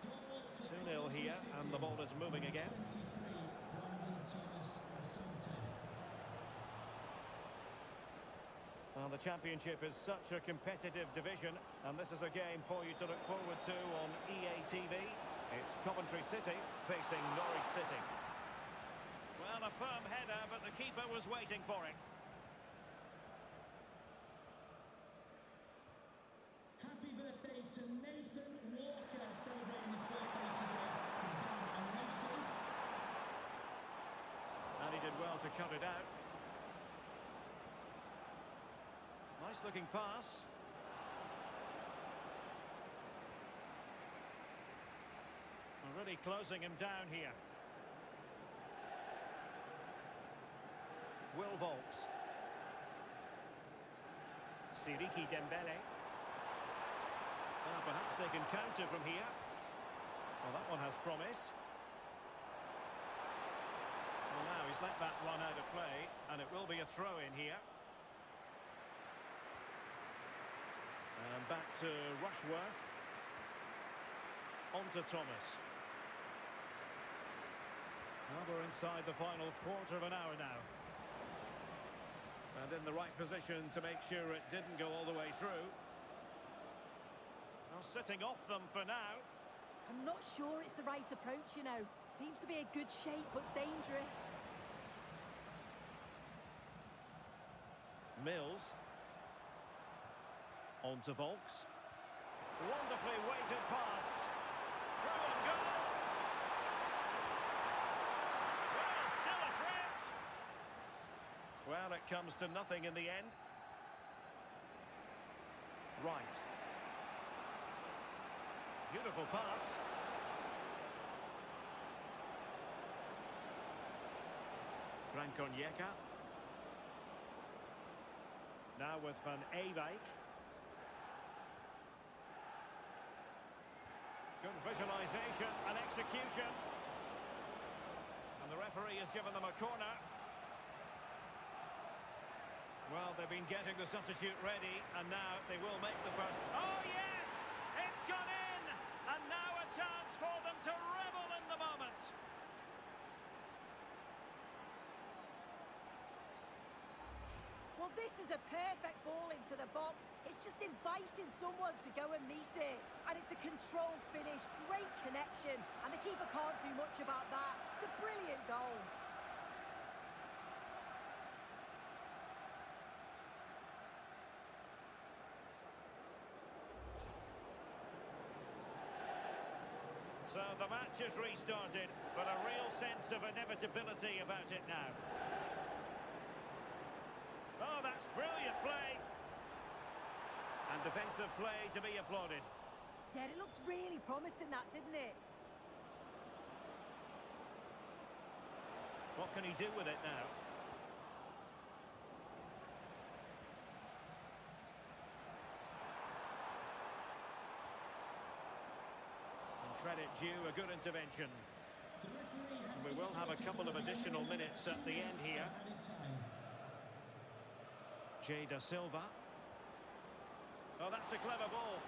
Goal 2-0 here, and the ball is moving again. Well, the Championship is such a competitive division, and this is a game for you to look forward to on EA TV. It's Coventry City facing Norwich City. Well, a firm header, but the keeper was waiting for it. Happy birthday to Nathan Walker, celebrating his birthday today from down in Lucy. And he did well to cut it out. Nice looking pass. Already closing him down here. Will Volks. Siriki Dembele. Well, perhaps they can counter from here. Well, that one has promise. Well, now he's let that run out of play, and it will be a throw in here. And back to Rushworth. On to Thomas. Well, we're inside the final quarter of an hour now. And in the right position to make sure it didn't go all the way through. Well, sitting off them for now. I'm not sure it's the right approach, you know. Seems to be a good shape, but dangerous. Mills. On to Volks. Wonderfully weighted pass. Through and goal. Well, still a threat. Well, it comes to nothing in the end. Right. Beautiful pass. Frank Onyeka. Now with Van Ewijk. Good visualisation and execution. And the referee has given them a corner. Well, they've been getting the substitute ready, and now they will make the first. Oh, yes! It's gone in! And now a chance for them to revel in the moment. Well, this is a perfect ball into the box. It's just inviting someone to go and meet it. And it's a controlled finish, great connection. And the keeper can't do much about that. It's a brilliant goal. So the match has restarted, but a real sense of inevitability about it now. Oh, that's brilliant play. And defensive play to be applauded. Yeah, it looked really promising, that, didn't it? What can he do with it now? And credit due, a good intervention. The referee has We will have a couple of additional minutes at the end here. Jay Da Silva. Oh, that's a clever ball.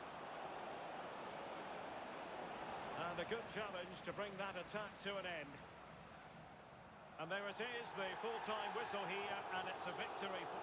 And a good challenge to bring that attack to an end. And there it is, the full-time whistle here, and it's a victory for...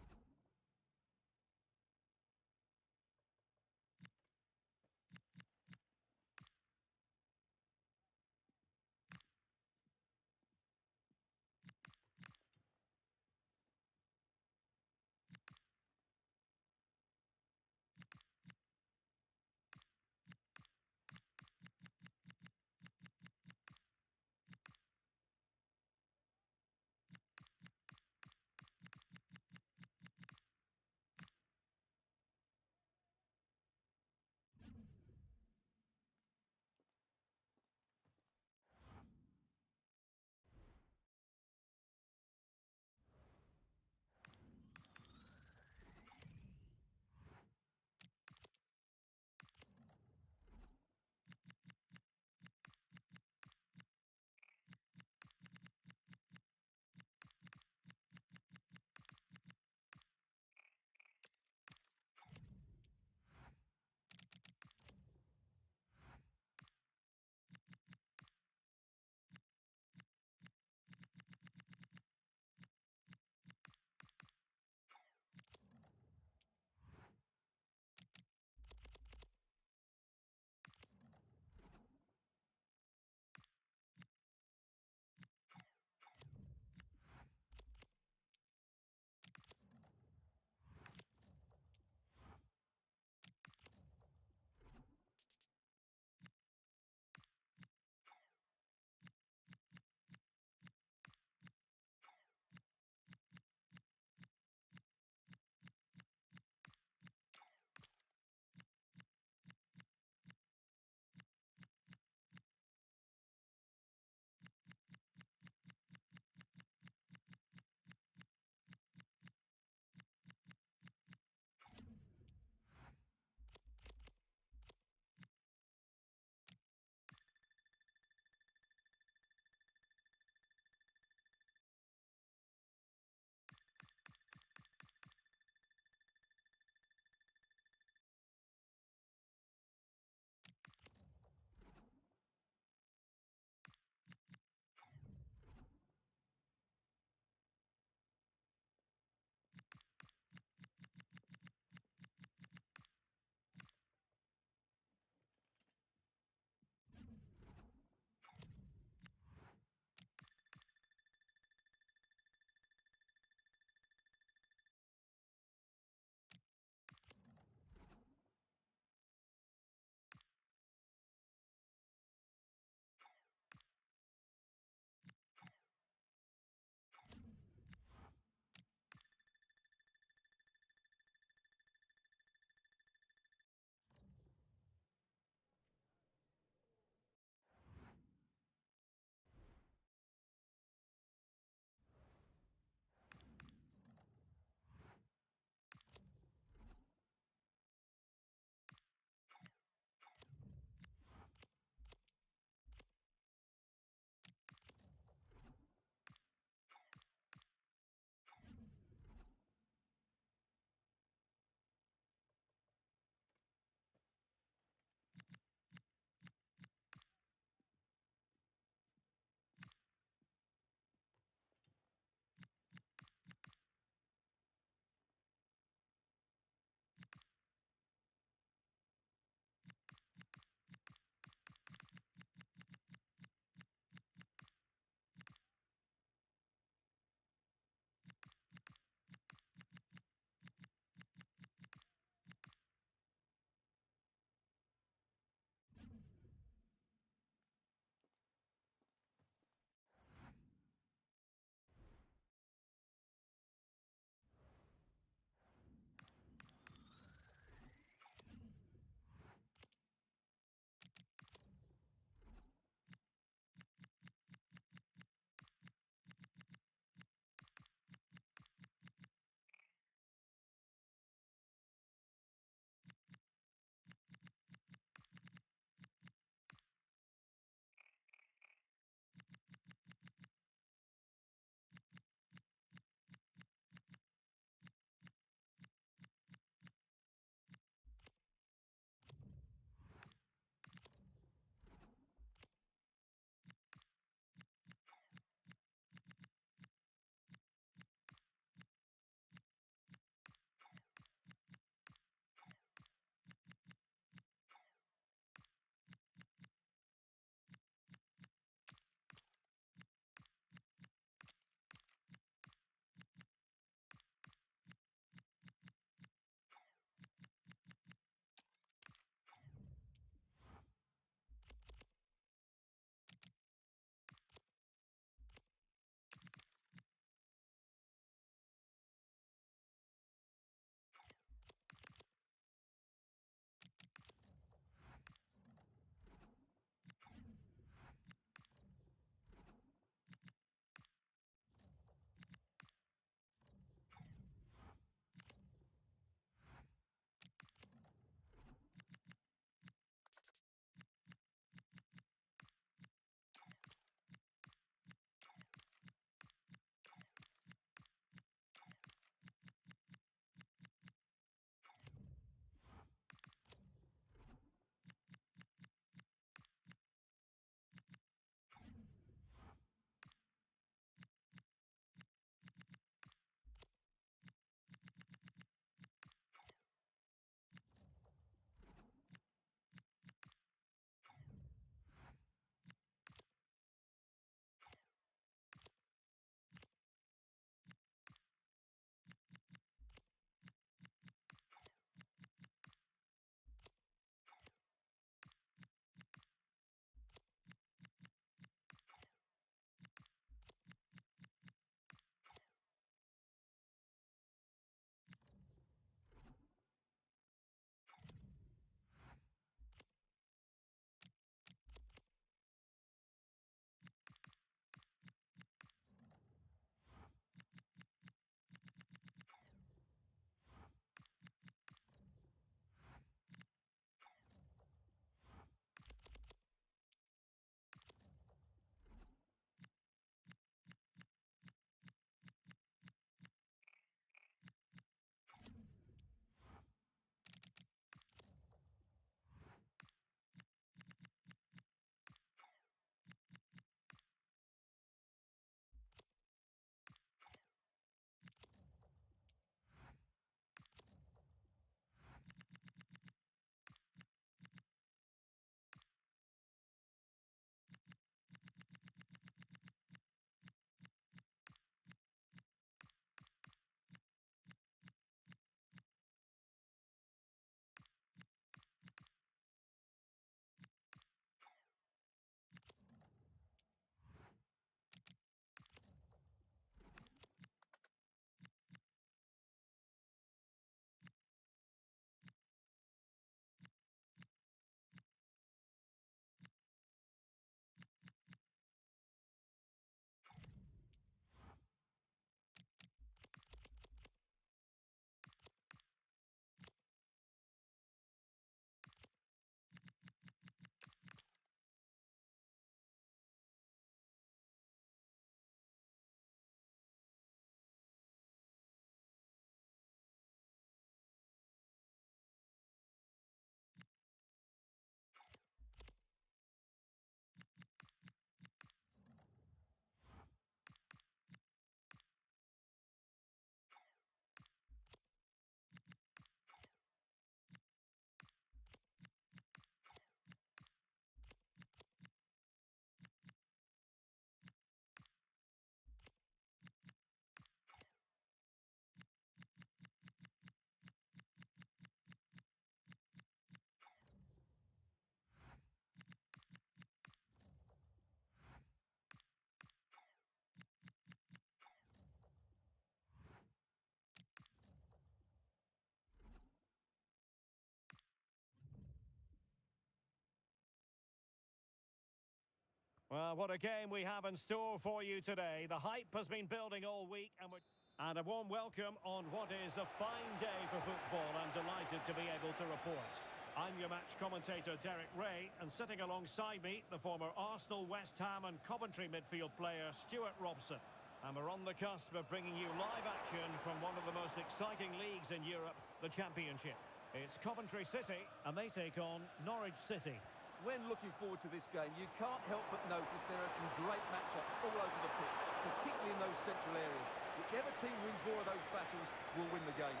Well, what a game we have in store for you today. The hype has been building all week, and a warm welcome on what is a fine day for football. I'm delighted to be able to report. I'm your match commentator, Derek Ray, and sitting alongside me, the former Arsenal, West Ham and Coventry midfield player, Stuart Robson. And we're on the cusp of bringing you live action from one of the most exciting leagues in Europe, the Championship. It's Coventry City, and they take on Norwich City. When looking forward to this game, you can't help but notice there are some great matchups all over the pitch, particularly in those central areas. Whichever team wins more of those battles will win the game.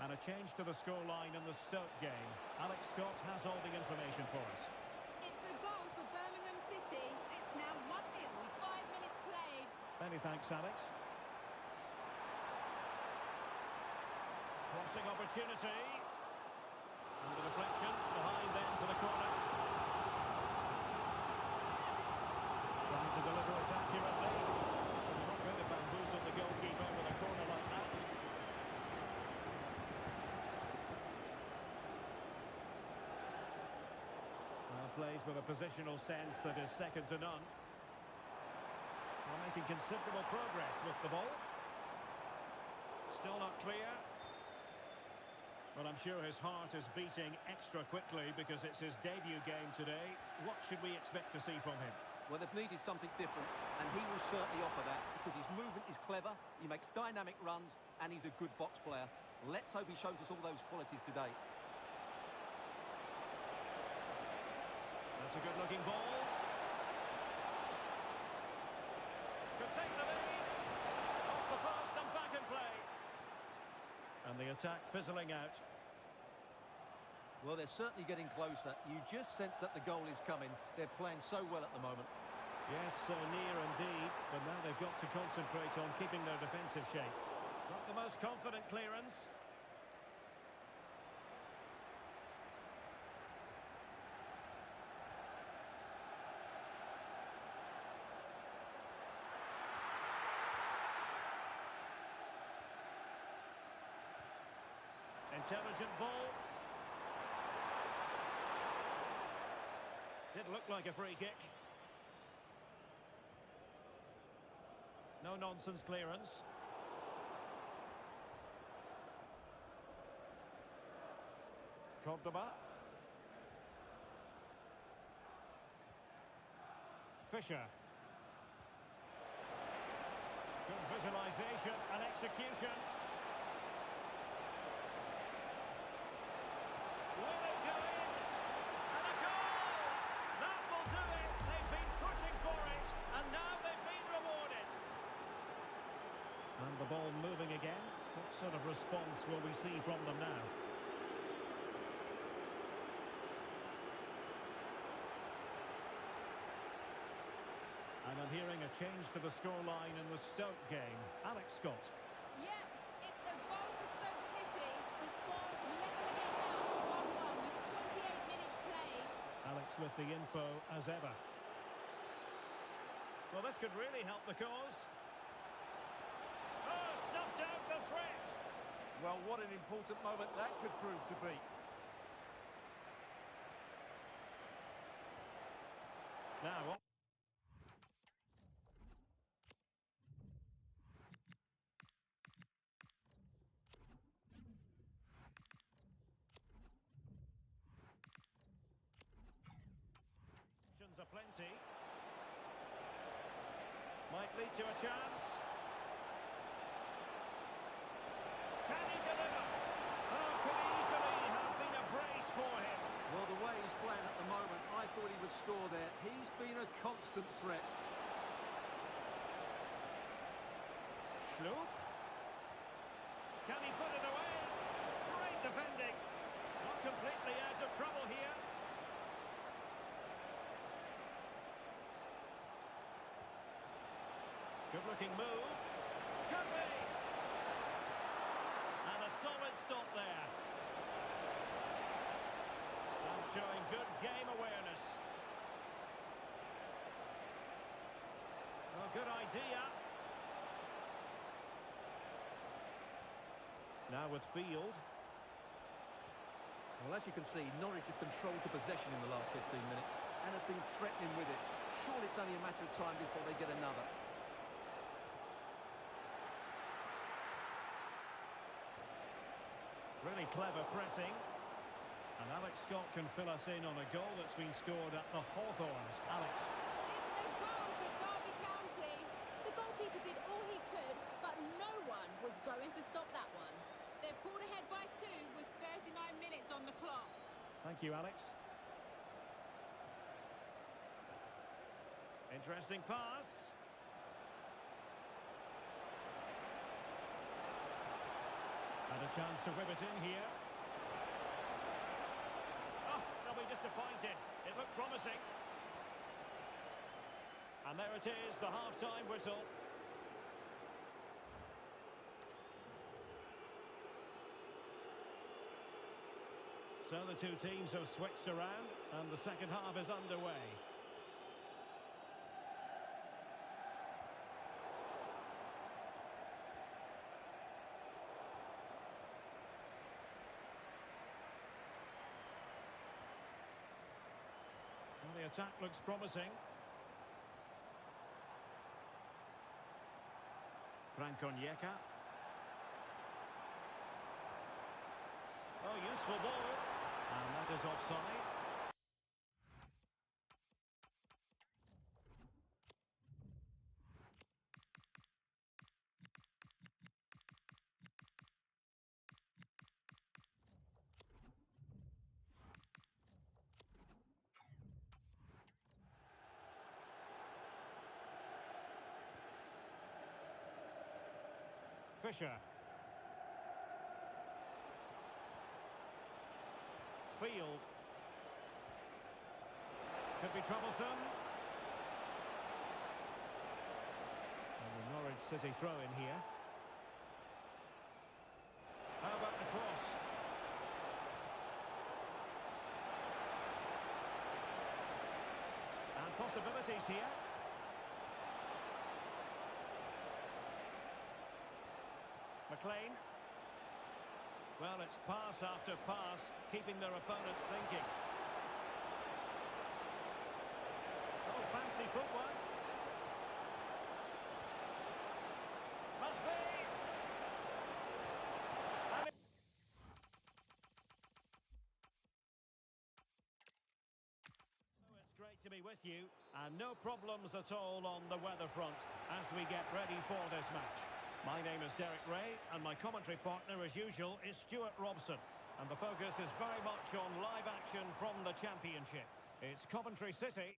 And a change to the scoreline in the Stoke game. Alex Scott has all the information for us. It's a goal for Birmingham City. It's now 1-0 with 5 minutes played. Many thanks, Alex. Crossing opportunity. And the deflection behind then for the corner. Trying to deliver it accurately. You're not going to bamboozle the goalkeeper with a corner like that. Well, plays with a positional sense that is second to none. Well, making considerable progress with the ball. Still not clear. But I'm sure his heart is beating extra quickly because it's his debut game today. What should we expect to see from him? Well, they've needed something different, and he will certainly offer that because his movement is clever, he makes dynamic runs, and he's a good box player. Let's hope he shows us all those qualities today. That's a good-looking ball. Could take the lead. Off the post and back in play. And the attack fizzling out. Well, they're certainly getting closer. You just sense that the goal is coming. They're playing so well at the moment. Yes, so near indeed. But now they've got to concentrate on keeping their defensive shape. Not the most confident clearance. Intelligent ball. Did look like a free kick. No nonsense clearance. Cordoba. Fisher. Good visualization and execution. Will it go in? And a goal! That will do it. They've been pushing for it, and now they've been rewarded. And the ball moving again. What sort of response will we see from them now? And I'm hearing a change to the scoreline in the Stoke game. Alex Scott. Yep, it's a goal for Stoke City. The score's level again now, 1-1 with 28 minutes played. Alex with the info as ever. Well, this could really help the cause. Oh, snuffed out the threat. Well, what an important moment that could prove to be. Now, options are plenty. Might lead to a chance. Can he deliver? Oh, could easily have been a brace for him. Well, the way he's playing at the moment, I thought he would score there. He's been a constant threat. Schlupp. Can he put it away? Great defending. Not completely out of trouble here. Good-looking move. Could be. And a solid stop there. And showing good game awareness. Well, good idea. Now with Field. Well, as you can see, Norwich have controlled the possession in the last 15 minutes and have been threatening with it. Surely it's only a matter of time before they get another. Really clever pressing. And Alex Scott can fill us in on a goal that's been scored at the Hawthorns. Alex. It's a goal for Derby County. The goalkeeper did all he could, but no one was going to stop that one. They've pulled ahead by 2 with 39 minutes on the clock. Thank you, Alex. Interesting pass. And a chance to whip it in here. Oh, they'll be disappointed. It looked promising. And there it is, the half-time whistle. So the two teams have switched around, and the second half is underway. Well, the attack looks promising. Frank Onyeka. Oh, useful ball. And that is offside. Fisher. Field. Could be troublesome. And the Norwich City throw in here. How about the cross? And possibilities here. McLean. Well, it's pass after pass, keeping their opponents thinking. Oh, fancy footwork. Must be. So it's great to be with you, and no problems at all on the weather front as we get ready for this match. My name is Derek Ray, and my commentary partner, as usual, is Stuart Robson. And the focus is very much on live action from the Championship. It's Coventry City.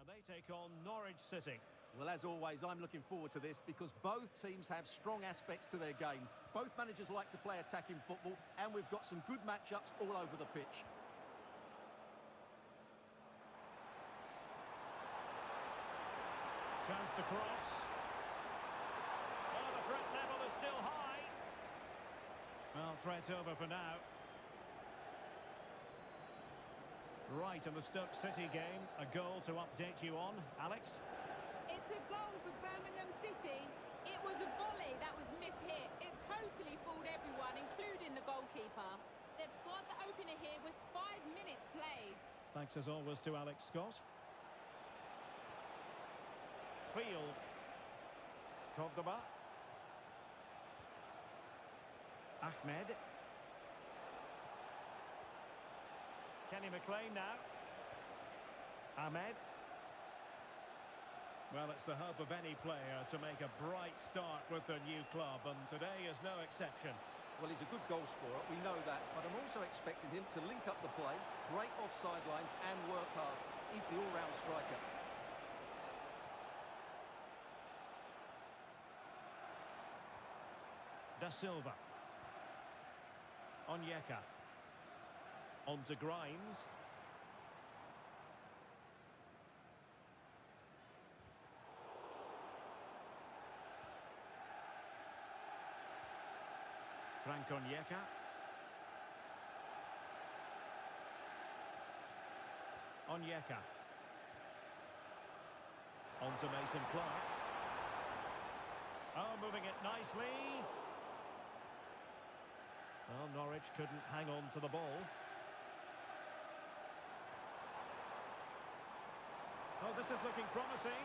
And they take on Norwich City. Well, as always, I'm looking forward to this because both teams have strong aspects to their game. Both managers like to play attacking football, and we've got some good matchups all over the pitch. Chance to cross. Oh, the threat level is still high. Well, threat over for now. Right, in the Stoke City game, a goal to update you on. Alex? It's a goal for Birmingham City. It was a volley that was mishit. It totally fooled everyone, including the goalkeeper. They've scored the opener here with 5 minutes played. Thanks as always to Alex Scott. Field. Cordoba. Ahmed. Kenny McLean now. Ahmed. Well, it's the hope of any player to make a bright start with their new club, and today is no exception. Well, he's a good goal scorer, we know that, but I'm also expecting him to link up the play, break offside lines and work hard. He's the all-round striker. Da Silva. Onyeka. On to Grimes. Onyeka. Onyeka. On to Mason Clark. Oh, moving it nicely. Well, Norwich couldn't hang on to the ball. Oh, this is looking promising.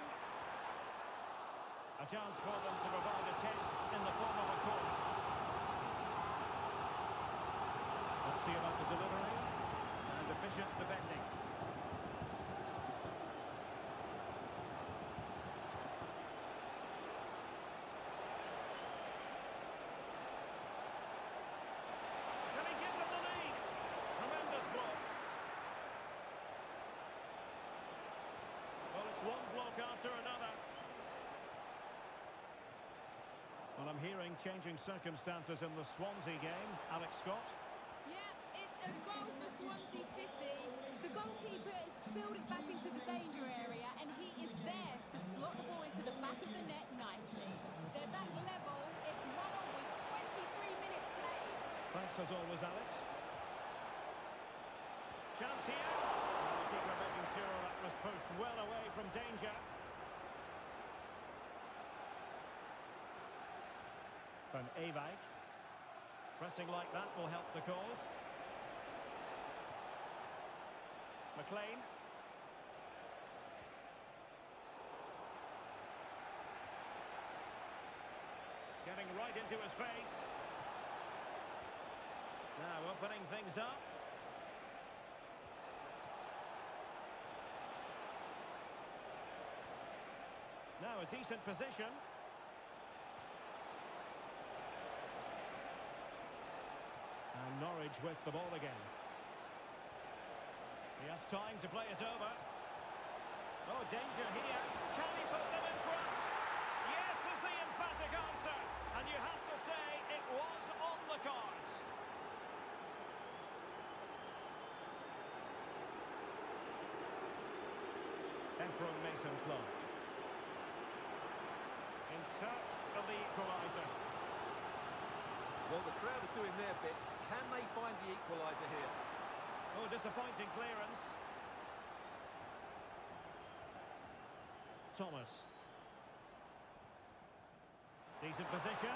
A chance for them to provide a test in the form of a corner. Let's see about the delivery. And efficient defending. Can he give them the lead? Tremendous block. Well, it's one block after another. Well, I'm hearing changing circumstances in the Swansea game. Alex Scott. Yeah, it's a goal for Swansea City. The goalkeeper has spilled it back into the danger area, and he is there to slot the ball into the back of the net nicely. They're back level. It's 1-1 with 23 minutes played. Thanks as always, Alex. Chance here. And the keeper making sure that was pushed well away from danger. Van Ewijk. Pressing like that will help the cause. McLean. Getting right into his face. Now opening things up. Now a decent position. And Norwich with the ball again. He has time to play it over. Oh, danger here. Can he put them in front? Yes is the emphatic answer. And you have to say it was on the cards. Ephraim Mason Clark. In search of the equaliser. Well, the crowd are doing their bit. Can they find the equaliser here? Oh, disappointing clearance. Thomas. Decent position.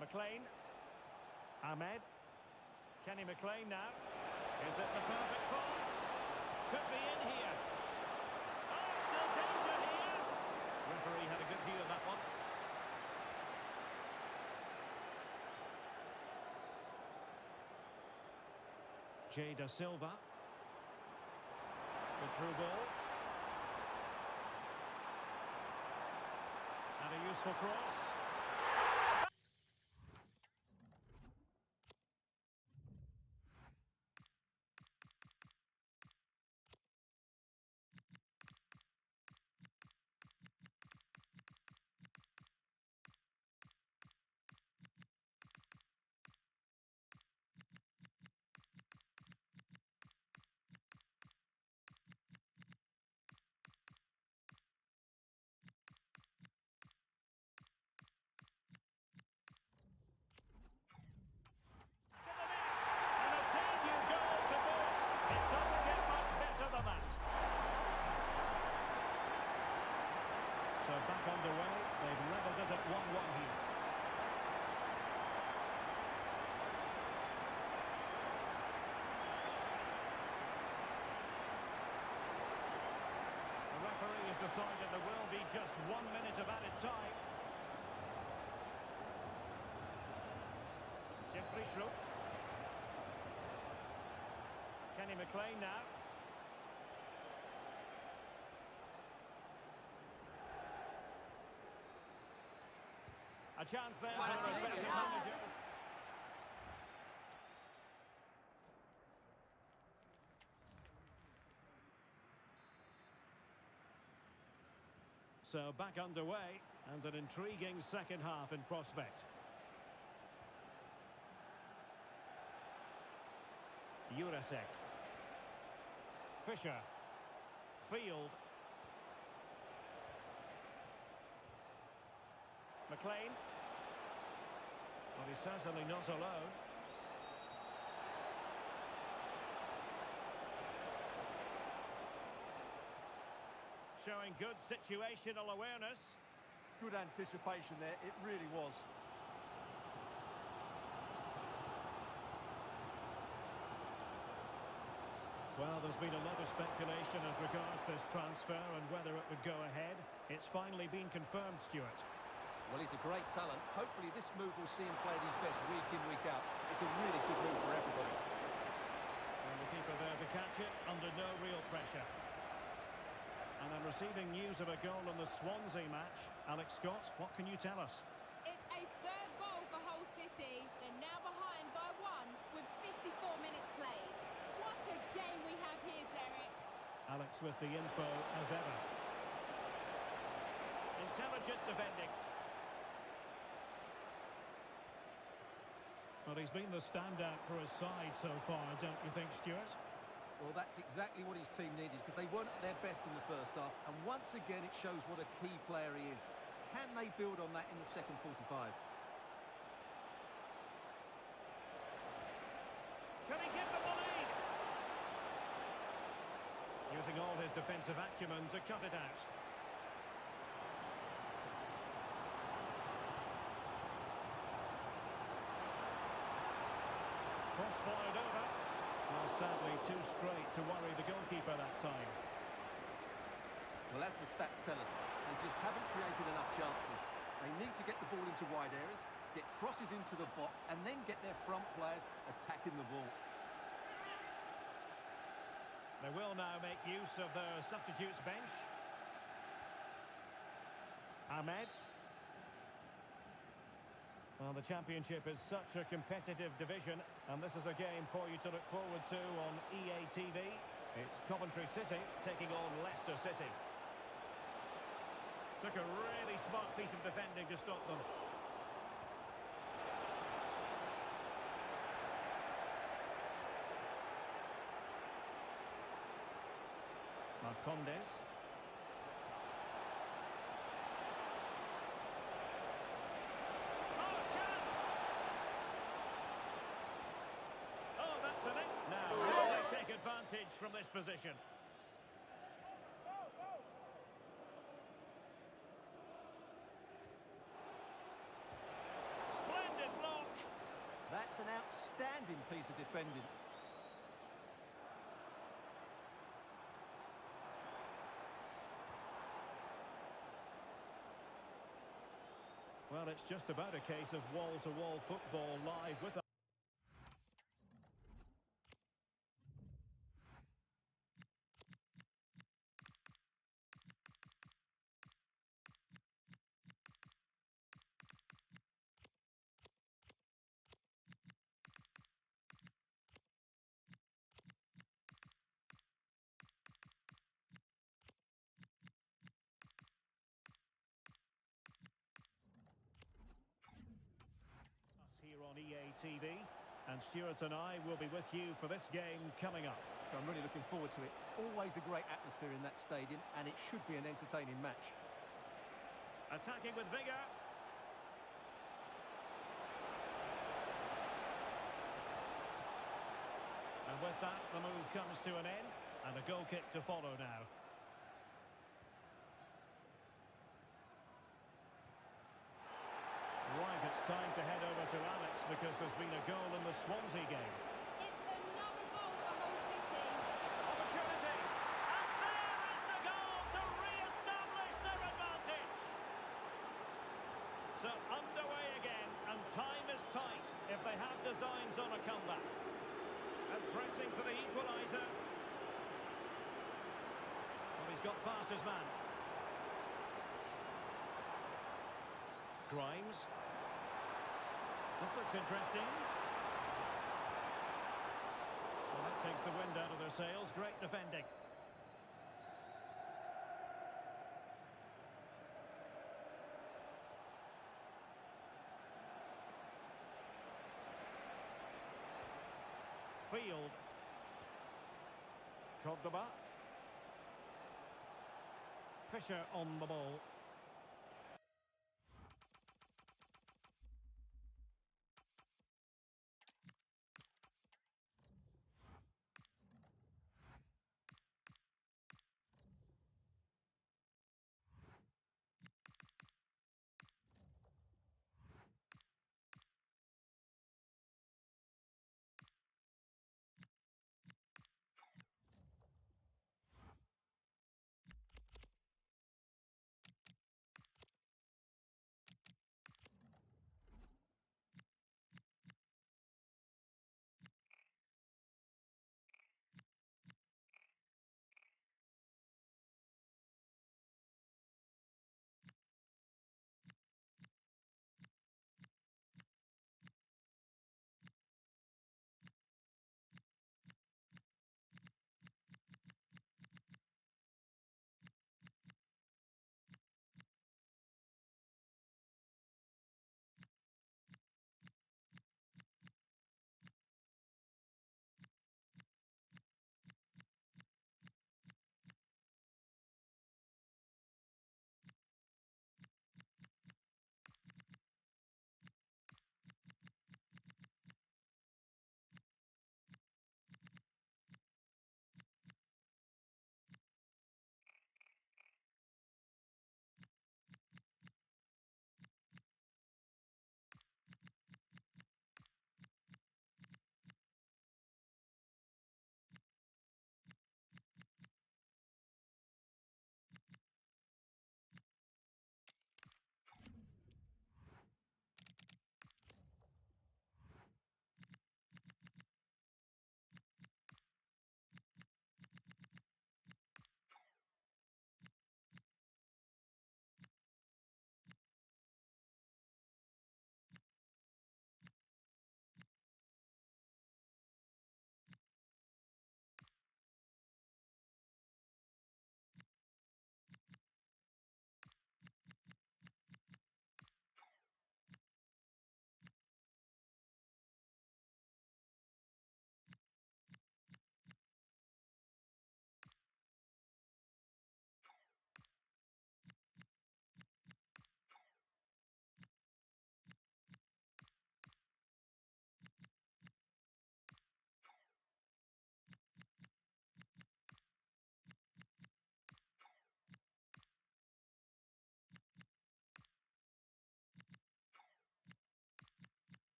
McLean. Ahmed. Kenny McLean now. Is it the perfect pass? Could be in here. Oh, still danger here. Referee had a good view of that one. Jay Da Silva. Good through ball. And a useful cross. So back underway, they've levelled it at 1-1 here. The referee has decided there will be just 1 minute of added time. Jeffrey Schlupp. Kenny McLean now. A chance there for the respective manager. So back underway and an intriguing second half in prospect. Jurasek. Fisher. Field. McLean. Well, he's certainly not alone. Showing good situational awareness. Good anticipation there, it really was. Well, there's been a lot of speculation as regards this transfer and whether it would go ahead. It's finally been confirmed, Stuart. Well, he's a great talent. Hopefully this move will see him play at his best week in, week out. It's a really good move for everybody. And the keeper there to catch it under no real pressure. And I'm receiving news of a goal in the Swansea match. Alex Scott, what can you tell us? It's a third goal for Hull City. They're now behind by 1 with 54 minutes played. What a game we have here, Derek. Alex with the info as ever. Intelligent defending. Well, he's been the standout for his side so far, don't you think, Stuart? Well, that's exactly what his team needed, because they weren't at their best in the first half, and once again it shows what a key player he is. Can they build on that in the second 45? Can he give them the lead? Using all his defensive acumen to cut it out. Cross fired over. Well, sadly, too straight to worry the goalkeeper that time. Well, as the stats tell us, they just haven't created enough chances. They need to get the ball into wide areas, get crosses into the box, and then get their front players attacking the ball. They will now make use of their substitutes bench. Ahmed. Well, the Championship is such a competitive division, and this is a game for you to look forward to on EA TV. It's Coventry City taking on Leicester City. Took a really smart piece of defending to stop them. Marcondes. Oh, chance! Oh, that's an it. Now, will they take advantage from this position? Splendid block. That's an outstanding piece of defending. Well, it's just about a case of wall-to-wall football live with us. Here on EA TV, and Stuart and I will be with you for this game coming up. I'm really looking forward to it. Always a great atmosphere in that stadium, and it should be an entertaining match. Attacking with vigour. And with that, the move comes to an end, and a goal kick to follow now. Right, it's time to head over to Alex because there's been a goal in the Swansea game. It's another goal for Hull City. Opportunity! And there is the goal to re-establish their advantage! So underway again, and time is tight if they have designs on a comeback. And pressing for the equaliser. Well, he's got past his man. Grimes. This looks interesting. Well, that takes the wind out of their sails. Great defending. Field. Cordoba. Fisher on the ball.